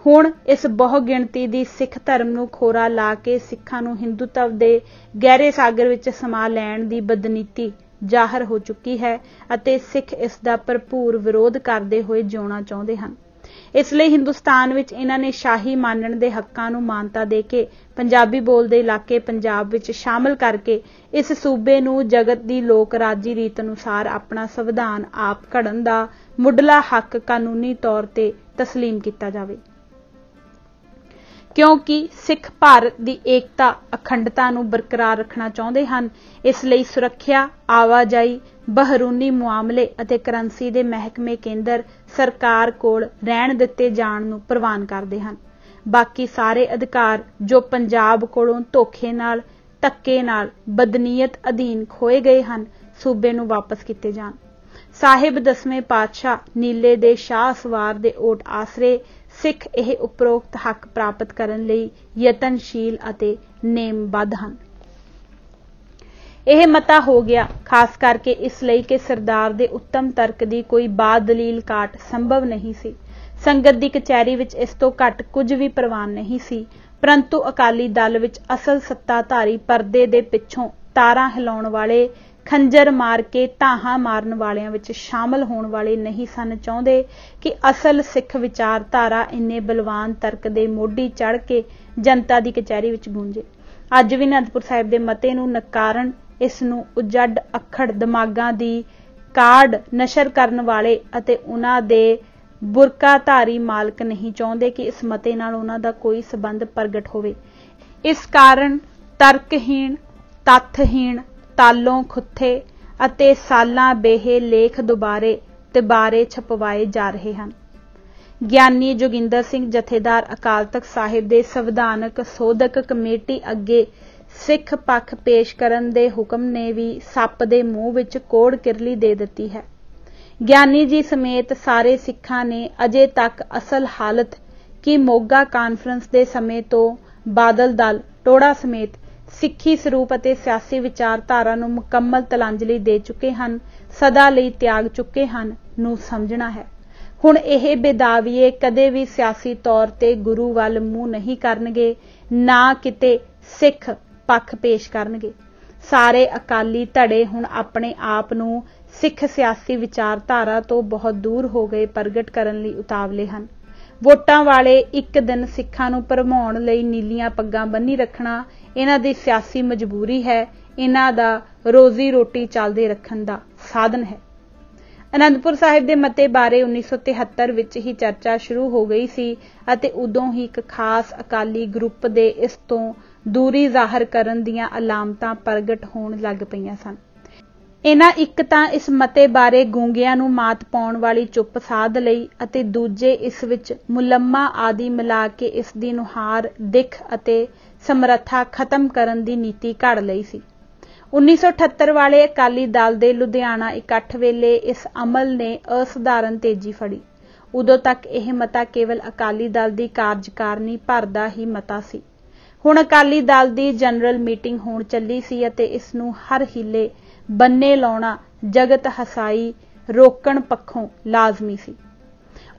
हुण इस बहुगिणती दी सिख धर्म नूं खोरा ला के सिखां नूं हिंदूत्व दे गहरे सागर विच समा लैण दी बदनीति जाहिर हो चुकी है अते सिख इस दा भरपूर विरोध करदे होए जिउणा चाहुंदे हन। इसलिए हिंदुस्तान विच इन्हां ने शाही मानण दे हक्कां नूं मानता दे के पंजाबी बोलदे इलाके पंजाब विच शामिल करके इस सूबे नूं जगत दी लोक राजी रीत अनुसार अपना संविधान आप घड़न दा मुढ़ला हक कानूनी तौर ते तस्लीम किया जावे। क्योंकि सिख भारत की एकता अखंडता नूं बरकरार रखना चाहुंदे हन, इसलिए सुरक्षा, आवाजाई, बहरूनी मुआमले अते करंसी दे महकमे केंद्र सरकार कोल रहण दिते जाण नूं प्रवान करदे हन। बाकी सारे अधिकार जो पंजाब कोलों धोखे नाल, धक्के नाल, बदनीयत अधीन खोए गए हन, सूबे नूं वापस किते जाण। साहिब 10वें पातशाह नीले दे शाह सवार दे ओट आसरे सिख यह उपरोक्त हक प्राप्त करन लई यतनशील अते नेमबद्ध हन। यह मता हो गया खास करके इसलिए कि सरदार दे उत्तम तर्क दी कोई बाद दलील काट संभव नहीं सी। संगत दी कचहरी विच इस तो घट कुछ भी प्रवान नहीं सी, परंतु अकाली दल विच असल सत्ताधारी परदे दे पिछों तारां हिलाउण वाले, खंजर मार के धाहां मारन वालियां विच शामिल होण वाले नहीं सन चाहुंदे कि असल सिख विचारधारा इन्ने बलवान तर्क दे मोढी चढ़ के जनता दी कचहरी विच गूंजे। अज भी आनंदपुर साहिब दे मते नूं नकारण इस नूं उजड़ अखड़ दिमागां दी काढ़ नशर करन वाले अते उन्हां दे बुरकाधारी मालक नहीं चाहुंदे कि इस मते नाल उन्हां दा कोई संबंध प्रगट होवे। इस कारण तर्कहीन, तथहीन, तालों खुथे अते सालां बेहे लेख दुबारे छपवाए जा रहे हैं। ਗਿਆਨੀ जोगिंदर सिंह जथेदार अकाल तख्त साहिब दे संविधानक सोधक कमेटी अगे सिख पक्ष पेश करन दे हुक्म ने भी सप दे मूँह विच कोड़ किरली दे दिती है। ਗਿਆਨੀ जी समेत सारे सिखां ने अजे तक असल हालत की मोगा कानफ्रेंस दे समय तो बादल दल टोड़ा समेत सिੱਖੀ ਸਰੂਪ ਅਤੇ ਸਿਆਸੀ ਵਿਚਾਰਧਾਰਾ ਨੂੰ ਮੁਕੰਮਲ ਤਲਾਂਜਲੀ ਦੇ ਚੁੱਕੇ ਹਨ, ਸਦਾ ਲਈ ਤਿਆਗ ਚੁੱਕੇ ਹਨ ਨੂੰ ਸਮਝਣਾ ਹੈ। ਹੁਣ ਇਹ ਬੇਦਾਵੀਏ ਕਦੇ ਵੀ ਸਿਆਸੀ ਤੌਰ ਤੇ ਗੁਰੂ ਵੱਲ ਮੂੰਹ ਨਹੀਂ ਕਰਨਗੇ, ਨਾ ਕਿਤੇ ਸਿੱਖ ਪੱਖ ਪੇਸ਼ ਕਰਨਗੇ। ਸਾਰੇ ਅਕਾਲੀ ਧੜੇ ਹੁਣ ਆਪਣੇ ਆਪ ਨੂੰ ਸਿੱਖ ਸਿਆਸੀ ਵਿਚਾਰਧਾਰਾ ਤੋਂ ਬਹੁਤ ਦੂਰ ਹੋ ਗਏ ਪ੍ਰਗਟ ਕਰਨ ਲਈ ਉਤਾਵਲੇ ਹਨ। ਵੋਟਾਂ ਵਾਲੇ ਇੱਕ ਦਿਨ ਸਿੱਖਾਂ ਨੂੰ ਭਰਮਾਉਣ ਲਈ ਨੀਲੀਆਂ ਪੱਗਾਂ ਬੰਨੀ ਰੱਖਣਾ ਇਹਨਾਂ ਦੀ ਸਿਆਸੀ ਮਜਬੂਰੀ ਹੈ, ਇਹਨਾਂ ਦਾ ਰੋਜ਼ੀ ਰੋਟੀ ਚੱਲਦੇ ਰੱਖਣ ਦਾ ਸਾਧਨ ਹੈ। ਆਨੰਦਪੁਰ ਸਾਹਿਬ ਦੇ ਮਤੇ ਬਾਰੇ 1973 ਵਿੱਚ ਹੀ ਚਰਚਾ ਸ਼ੁਰੂ ਹੋ ਗਈ ਸੀ ਅਤੇ ਉਦੋਂ ਹੀ ਇੱਕ ਖਾਸ ਅਕਾਲੀ ਗਰੁੱਪ ਦੇ ਇਸ ਤੋਂ ਦੂਰੀ ਜ਼ਾਹਰ ਕਰਨ ਦੀਆਂ ਅਲਾਮਤਾਂ ਪ੍ਰਗਟ ਹੋਣ ਲੱਗ ਪਈਆਂ ਸਨ। ਇਹਨਾਂ ਇੱਕ ਤਾਂ ਇਸ ਮਤੇ ਬਾਰੇ ਗੂੰਗਿਆਂ ਨੂੰ ਮਾਤ ਪਾਉਣ ਵਾਲੀ ਚੁੱਪ ਸਾਧ ਲਈ ਅਤੇ ਦੂਜੇ ਇਸ ਵਿੱਚ ਮੁਲੰਮਾ ਆਦਿ ਮਿਲਾ ਕੇ ਇਸ ਦੀ ਨੁਹਾਰ ਦਿੱਖ ਅਤੇ ਸਮਰੱਥਾ ਖਤਮ ਕਰਨ ਦੀ ਨੀਤੀ ਘੜ ਲਈ ਸੀ। 1978 ਵਾਲੇ ਅਕਾਲੀ ਦਲ ਦੇ ਲੁਧਿਆਣਾ ਇਕੱਠ ਵੇਲੇ ਇਸ ਅਮਲ ਨੇ ਅਸਧਾਰਨ ਤੇਜ਼ੀ ਫੜੀ। ਉਦੋਂ ਤੱਕ ਇਹ ਮਤਾ ਕੇਵਲ ਅਕਾਲੀ ਦਲ ਦੀ ਕਾਰਜਕਾਰਨੀ ਭਰ ਦਾ ਹੀ ਮਤਾ ਸੀ। ਹੁਣ ਅਕਾਲੀ ਦਲ ਦੀ ਜਨਰਲ ਮੀਟਿੰਗ ਹੋਣ ਚੱਲੀ ਸੀ ਅਤੇ ਇਸ ਨੂੰ ਹਰ ਹੀਲੇ ਬੰਨੇ ਲਾਉਣਾ ਜਗਤ ਹਸਾਈ ਰੋਕਣ ਪੱਖੋਂ ਲਾਜ਼ਮੀ ਸੀ।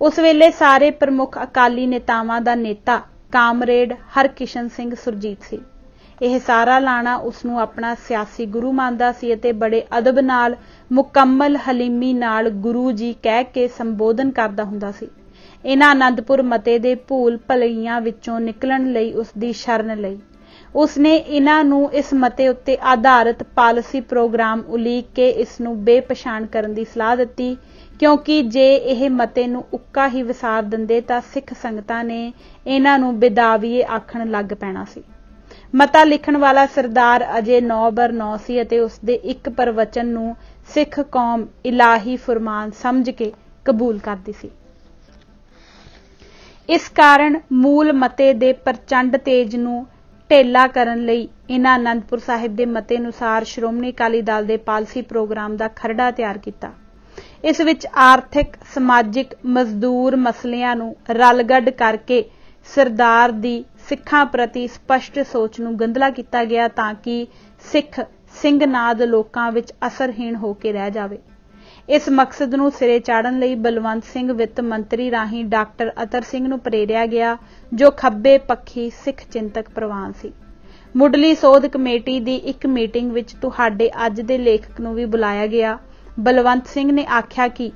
ਉਸ ਵੇਲੇ ਸਾਰੇ ਪ੍ਰਮੁੱਖ ਅਕਾਲੀ ਨੇਤਾਵਾਂ ਦਾ ਨੇਤਾ ਕਾਮਰੇਡ ਹਰਕਿਸ਼ਨ ਸਿੰਘ ਸੁਰਜੀਤ ਸੀ। ਇਹ ਸਾਰਾ ਲਾਣਾ ਉਸ ਨੂੰ ਆਪਣਾ ਸਿਆਸੀ ਗੁਰੂ ਮੰਨਦਾ ਸੀ ਅਤੇ ਬੜੇ ਅਦਬ ਨਾਲ ਮੁਕੰਮਲ ਹਲੀਮੀ ਨਾਲ ਗੁਰੂ ਜੀ ਕਹਿ ਕੇ ਸੰਬੋਧਨ ਕਰਦਾ ਹੁੰਦਾ ਸੀ। ਇਹਨਾਂ ਆਨੰਦਪੁਰ ਮਤੇ ਦੇ ਭੂਲ ਭਲਈਆਂ ਵਿੱਚੋਂ ਨਿਕਲਣ ਲਈ ਉਸ ਦੀ ਸ਼ਰਨ ਲਈ। ਉਸਨੇ ਇਹਨਾਂ ਨੂੰ ਇਸ ਮਤੇ ਉੱਤੇ ਆਧਾਰਿਤ ਪਾਲਿਸੀ ਪ੍ਰੋਗਰਾਮ ਉਲੀਕ ਕੇ ਇਸ ਨੂੰ ਬੇਪਛਾਣ ਕਰਨ ਦੀ ਸਲਾਹ ਦਿੱਤੀ, ਕਿਉਂਕਿ ਜੇ ਇਹ ਮਤੇ ਨੂੰ ਉੱਕਾ ਹੀ ਵਿਸਾਰ ਦਿੰਦੇ ਤਾਂ ਸਿੱਖ ਸੰਗਤਾਂ ਨੇ ਇਹਨਾਂ ਨੂੰ ਬੇਦਾਵੀਏ ਆਖਣ ਲੱਗ ਪੈਣਾ ਸੀ। ਮਤਾ ਲਿਖਣ ਵਾਲਾ ਸਰਦਾਰ ਅਜੇ 9/9 ਸੀ ਅਤੇ ਉਸਦੇ ਇੱਕ ਪ੍ਰਵਚਨ ਨੂੰ ਸਿੱਖ ਕੌਮ ਇਲਾਹੀ ਫੁਰਮਾਨ ਸਮਝ ਕੇ ਕਬੂਲ ਕਰਦੀ ਸੀ। ਇਸ ਕਾਰਨ ਮੂਲ ਮਤੇ ਦੇ ਪ੍ਰਚੰਡ ਤੇਜ ਨੂੰ ਢੇਲਾ ਕਰਨ ਲਈ ਇਹਨਾਂ ਆਨੰਦਪੁਰ ਸਾਹਿਬ ਦੇ ਮਤੇ ਅਨੁਸਾਰ ਸ਼੍ਰੋਮਣੀ ਅਕਾਲੀ ਦਲ ਦੇ ਪਾਲਿਸੀ ਪ੍ਰੋਗਰਾਮ ਦਾ ਖਰੜਾ ਤਿਆਰ ਕੀਤਾ। ਇਸ ਵਿੱਚ ਆਰਥਿਕ, ਸਮਾਜਿਕ, ਮਜ਼ਦੂਰ ਮਸਲਿਆਂ ਨੂੰ ਰਲਗੱਡ ਕਰਕੇ ਸਰਦਾਰ ਦੀ ਸਿੱਖਾਂ ਪ੍ਰਤੀ ਸਪਸ਼ਟ ਸੋਚ ਨੂੰ ਗੰਧਲਾ ਕੀਤਾ ਗਿਆ ਤਾਂ ਕਿ ਸਿੱਖ ਸਿੰਘਨਾਦ ਲੋਕਾਂ ਵਿੱਚ ਅਸਰਹੀਣ ਹੋ ਕੇ ਰਹਿ ਜਾਵੇ। ਇਸ ਮਕਸਦ ਨੂੰ ਸਿਰੇ ਚਾੜਨ ਲਈ ਬਲਵੰਤ ਸਿੰਘ ਵਿੱਤ ਮੰਤਰੀ ਰਾਹੀਂ ਡਾਕਟਰ ਅਤਰ ਸਿੰਘ ਨੂੰ ਪ੍ਰੇਰਿਆ ਗਿਆ, ਜੋ ਖੱਬੇ ਪੱਖੀ ਸਿੱਖ ਚਿੰਤਕ ਪ੍ਰਵਾਨ ਸੀ। ਮੁੱਢਲੀ ਸੋਧ ਕਮੇਟੀ ਦੀ ਇੱਕ ਮੀਟਿੰਗ ਵਿੱਚ ਤੁਹਾਡੇ ਅੱਜ ਦੇ ਲੇਖਕ ਨੂੰ ਵੀ ਬੁਲਾਇਆ ਗਿਆ। ਬਲਵੰਤ ਸਿੰਘ ਨੇ ਆਖਿਆ ਕਿ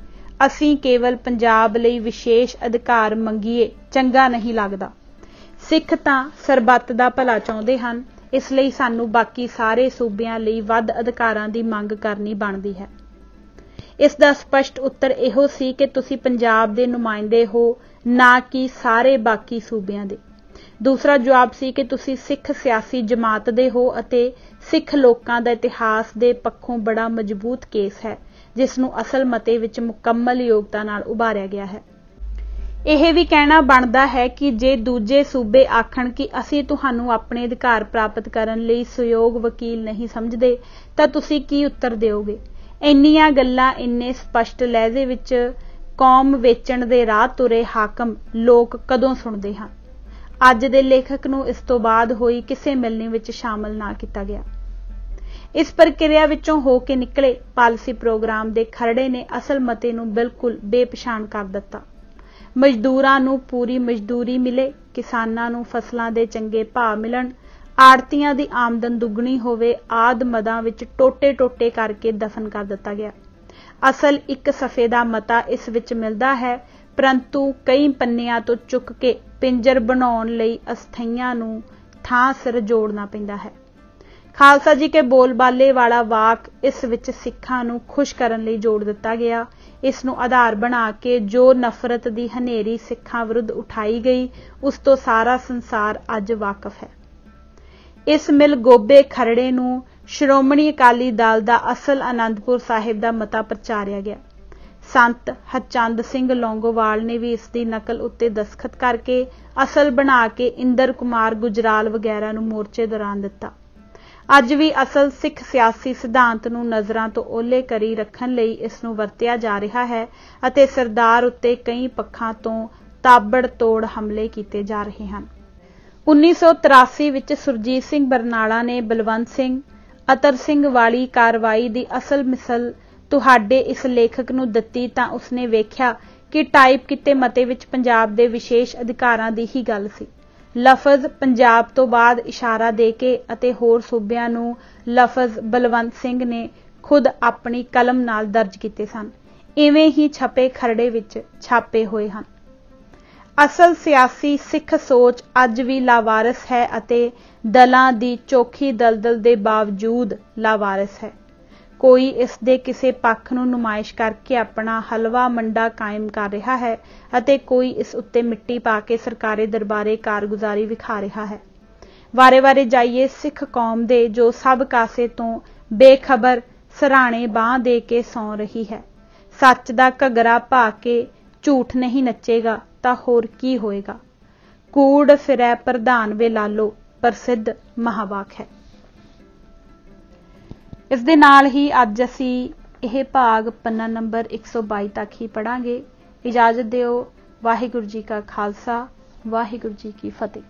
ਅਸੀਂ ਕੇਵਲ ਪੰਜਾਬ ਲਈ ਵਿਸ਼ੇਸ਼ ਅਧਿਕਾਰ ਮੰਗੀਏ ਚੰਗਾ ਨਹੀਂ ਲੱਗਦਾ। ਸਿੱਖ ਤਾਂ ਸਰਬੱਤ ਦਾ ਭਲਾ ਚਾਹੁੰਦੇ ਹਨ, ਇਸ ਲਈ ਸਾਨੂੰ ਬਾਕੀ ਸਾਰੇ ਸੂਬਿਆਂ ਲਈ ਵੱਧ ਅਧਿਕਾਰਾਂ ਦੀ ਮੰਗ ਕਰਨੀ ਬਣਦੀ ਹੈ। ਇਸ ਦਾ ਸਪਸ਼ਟ ਉੱਤਰ ਇਹੋ ਸੀ ਕਿ ਤੁਸੀਂ ਪੰਜਾਬ ਦੇ ਨੁਮਾਇੰਦੇ ਹੋ, ਨਾ ਕਿ ਸਾਰੇ ਬਾਕੀ ਸੂਬਿਆਂ ਦੇ। ਦੂਸਰਾ ਜਵਾਬ ਸੀ ਕਿ ਤੁਸੀਂ ਸਿੱਖ ਸਿਆਸੀ ਜਮਾਤ ਦੇ ਹੋ ਅਤੇ ਸਿੱਖ ਲੋਕਾਂ ਦਾ ਇਤਿਹਾਸ ਦੇ ਪੱਖੋਂ ਬੜਾ ਮਜ਼ਬੂਤ ਕੇਸ ਹੈ, ਜਿਸ ਨੂੰ ਅਸਲ ਮਤੇ ਵਿੱਚ ਮੁਕੰਮਲ ਯੋਗਤਾ ਨਾਲ ਉਭਾਰਿਆ ਗਿਆ ਹੈ। ਇਹ ਵੀ ਕਹਿਣਾ ਬਣਦਾ ਹੈ ਕਿ ਜੇ ਦੂਜੇ ਸੂਬੇ ਆਖਣ ਕਿ ਅਸੀਂ ਤੁਹਾਨੂੰ ਆਪਣੇ ਅਧਿਕਾਰ ਪ੍ਰਾਪਤ ਕਰਨ ਲਈ ਸਯੋਗ ਵਕੀਲ ਨਹੀਂ ਸਮਝਦੇ, ਤਾਂ ਤੁਸੀਂ ਕੀ ਉੱਤਰ ਦਿਓਗੇ? ਇੰਨੀਆਂ ਗੱਲਾਂ ਇੰਨੇ ਸਪਸ਼ਟ ਲਹਿਜੇ ਵਿੱਚ ਕੌਮ ਵੇਚਣ ਦੇ ਰਾਹ ਤੁਰੇ ਹਾਕਮ ਲੋਕ ਕਦੋਂ ਸੁਣਦੇ ਹਨ? ਅੱਜ ਦੇ ਲੇਖਕ ਨੂੰ ਇਸ ਤੋਂ ਬਾਅਦ ਹੋਈ ਕਿਸੇ ਮਿਲਣੀ ਵਿੱਚ ਸ਼ਾਮਲ ਨਾ ਕੀਤਾ ਗਿਆ। ਇਸ ਪ੍ਰਕਿਰਿਆ ਵਿੱਚੋਂ ਹੋ ਕੇ ਨਿਕਲੇ ਪਾਲਿਸੀ ਪ੍ਰੋਗਰਾਮ ਦੇ ਖਰੜੇ ਨੇ ਅਸਲ ਮਤੇ ਨੂੰ ਬਿਲਕੁਲ ਬੇਪਛਾਣ ਕਰ ਦਿੱਤਾ। ਮਜ਼ਦੂਰਾਂ ਨੂੰ ਪੂਰੀ ਮਜ਼ਦੂਰੀ ਮਿਲੇ, ਕਿਸਾਨਾਂ ਨੂੰ ਫਸਲਾਂ ਦੇ ਚੰਗੇ ਭਾਅ ਮਿਲਣ, ਆੜਤੀਆਂ ਦੀ ਆਮਦਨ ਦੁੱਗਣੀ ਹੋਵੇ ਆਦਿ ਮਦਾਂ ਵਿੱਚ ਟੋਟੇ ਕਰਕੇ ਦਫਨ ਕਰ ਦਿੱਤਾ ਗਿਆ। ਅਸਲ ਇੱਕ ਸਫ਼ੇ ਦਾ ਮਤਾ ਇਸ ਵਿੱਚ ਮਿਲਦਾ ਹੈ, ਪਰੰਤੂ ਕਈ ਪੰਨਿਆਂ ਤੋਂ ਚੁੱਕ ਕੇ ਪਿੰਜਰ ਬਣਾਉਣ ਲਈ ਅਸਥਾਈਆਂ ਨੂੰ ਥਾਂ ਸਿਰ ਜੋੜਨਾ ਪੈਂਦਾ ਹੈ। ਖਾਲਸਾ ਜੀ ਕੇ ਬੋਲਬਾਲੇ ਵਾਲਾ ਵਾਕ ਇਸ ਵਿੱਚ ਸਿੱਖਾਂ ਨੂੰ ਖੁਸ਼ ਕਰਨ ਲਈ ਜੋੜ ਦਿੱਤਾ ਗਿਆ। ਇਸ ਨੂੰ ਆਧਾਰ ਬਣਾ ਕੇ ਜੋ ਨਫ਼ਰਤ ਦੀ ਹਨੇਰੀ ਸਿੱਖਾਂ ਵਿਰੁੱਧ ਉਠਾਈ ਗਈ, ਉਸ ਤੋਂ ਸਾਰਾ ਸੰਸਾਰ ਅੱਜ ਵਾਕਿਫ ਹੈ। ਇਸ ਮਿਲ ਗੋਬੇ ਖਰੜੇ ਨੂੰ ਸ਼੍ਰੋਮਣੀ ਅਕਾਲੀ ਦਲ ਦਾ ਅਸਲ ਆਨੰਦਪੁਰ ਸਾਹਿਬ ਦਾ ਮਤਾ ਪ੍ਰਚਾਰਿਆ ਗਿਆ। ਸੰਤ ਹਰਚੰਦ ਸਿੰਘ ਲੌਂਗੋਵਾਲ ਨੇ ਵੀ ਇਸ ਦੀ ਨਕਲ ਉੱਤੇ ਦਸਖਤ ਕਰਕੇ ਅਸਲ ਬਣਾ ਕੇ ਇੰਦਰ ਕੁਮਾਰ ਗੁਜਰਾਲ ਵਗੈਰਾ ਨੂੰ ਮੋਰਚੇ ਦੌਰਾਨ ਦਿੱਤਾ। ਅੱਜ ਵੀ ਅਸਲ ਸਿੱਖ ਸਿਆਸੀ ਸਿਧਾਂਤ ਨੂੰ ਨਜ਼ਰਾਂ ਤੋਂ ਓਹਲੇ ਕਰੀ ਰੱਖਣ ਲਈ ਇਸ ਨੂੰ ਵਰਤਿਆ ਜਾ ਰਿਹਾ ਹੈ ਅਤੇ ਸਰਦਾਰ ਉੱਤੇ ਕਈ ਪੱਖਾਂ ਤੋਂ ਤਾਬੜ-ਤੋੜ ਹਮਲੇ ਕੀਤੇ ਜਾ ਰਹੇ ਹਨ। 1983 ਵਿੱਚ ਸੁਰਜੀਤ ਸਿੰਘ ਬਰਨਾਲਾ ਨੇ ਬਲਵੰਤ ਸਿੰਘ ਅਤਰ ਸਿੰਘ ਵਾਲੀ ਕਾਰਵਾਈ ਦੀ ਅਸਲ ਮਿਸਲ ਤੁਹਾਡੇ ਇਸ ਲੇਖਕ ਨੂੰ ਦਿੱਤੀ ਤਾਂ ਉਸਨੇ ਵੇਖਿਆ ਕਿ ਟਾਈਪ ਕੀਤੇ ਮਤੇ ਵਿੱਚ ਪੰਜਾਬ ਦੇ ਵਿਸ਼ੇਸ਼ ਅਧਿਕਾਰਾਂ ਦੀ ਹੀ ਗੱਲ ਸੀ। ਲਫ਼ਜ਼ ਪੰਜਾਬ ਤੋਂ ਬਾਅਦ ਇਸ਼ਾਰਾ ਦੇ ਕੇ ਅਤੇ ਹੋਰ ਸੂਬਿਆਂ ਨੂੰ ਲਫ਼ਜ਼ ਬਲਵੰਤ ਸਿੰਘ ਨੇ ਖੁਦ ਆਪਣੀ ਕਲਮ ਨਾਲ ਦਰਜ ਕੀਤੇ ਸਨ। ਇਵੇਂ ਹੀ ਛਪੇ ਖਰੜੇ ਵਿੱਚ ਛਾਪੇ ਹੋਏ ਹਨ। ਅਸਲ ਸਿਆਸੀ ਸਿੱਖ ਸੋਚ ਅੱਜ ਵੀ ਲਾਵਾਰਸ ਹੈ ਅਤੇ ਦਲਾਂ ਦੀ ਚੋਖੀ ਦਲਦਲ ਦੇ ਬਾਵਜੂਦ ਲਾਵਾਰਸ ਹੈ। ਕੋਈ ਇਸ ਦੇ ਕਿਸੇ ਪੱਖ ਨੂੰ ਨੁਮਾਇਸ਼ ਕਰਕੇ ਆਪਣਾ ਹਲਵਾ ਮੰਡਾ ਕਾਇਮ ਕਰ ਰਿਹਾ ਹੈ ਅਤੇ ਕੋਈ ਇਸ ਉੱਤੇ ਮਿੱਟੀ ਪਾ ਕੇ ਸਰਕਾਰੀ ਦਰਬਾਰੇ ਕਾਰਗੁਜ਼ਾਰੀ ਵਿਖਾ ਰਿਹਾ ਹੈ। ਵਾਰੇ-ਵਾਰੇ ਜਾਈਏ ਸਿੱਖ ਕੌਮ ਦੇ ਜੋ ਸਭ ਕਾਸੇ ਤੋਂ ਬੇਖਬਰ ਸਰਾਣੇ ਬਾਂਹ ਦੇ ਕੇ ਸੌਂ ਰਹੀ ਹੈ। ਸੱਚ ਦਾ ਘੱਗਰਾ ਪਾ ਕੇ ਝੂਠ ਨਹੀਂ ਨੱਚੇਗਾ ਤਾਂ ਹੋਰ ਕੀ ਹੋਏਗਾ। ਕੂੜ ਫਿਰੈ ਪ੍ਰਧਾਨ ਵੇ ਲਾਲੋ, ਪ੍ਰਸਿੱਧ ਮਹਾਵਾਕ ਹੈ। ਇਸ ਦੇ ਨਾਲ ਹੀ ਅੱਜ ਅਸੀਂ ਇਹ ਭਾਗ ਪੰਨਾ ਨੰਬਰ 122 ਤੱਕ ਹੀ ਪੜਾਂਗੇ। ਇਜਾਜ਼ਤ ਦਿਓ। ਵਾਹਿਗੁਰੂ ਜੀ ਕਾ ਖਾਲਸਾ, ਵਾਹਿਗੁਰੂ ਜੀ ਕੀ ਫਤਿਹ।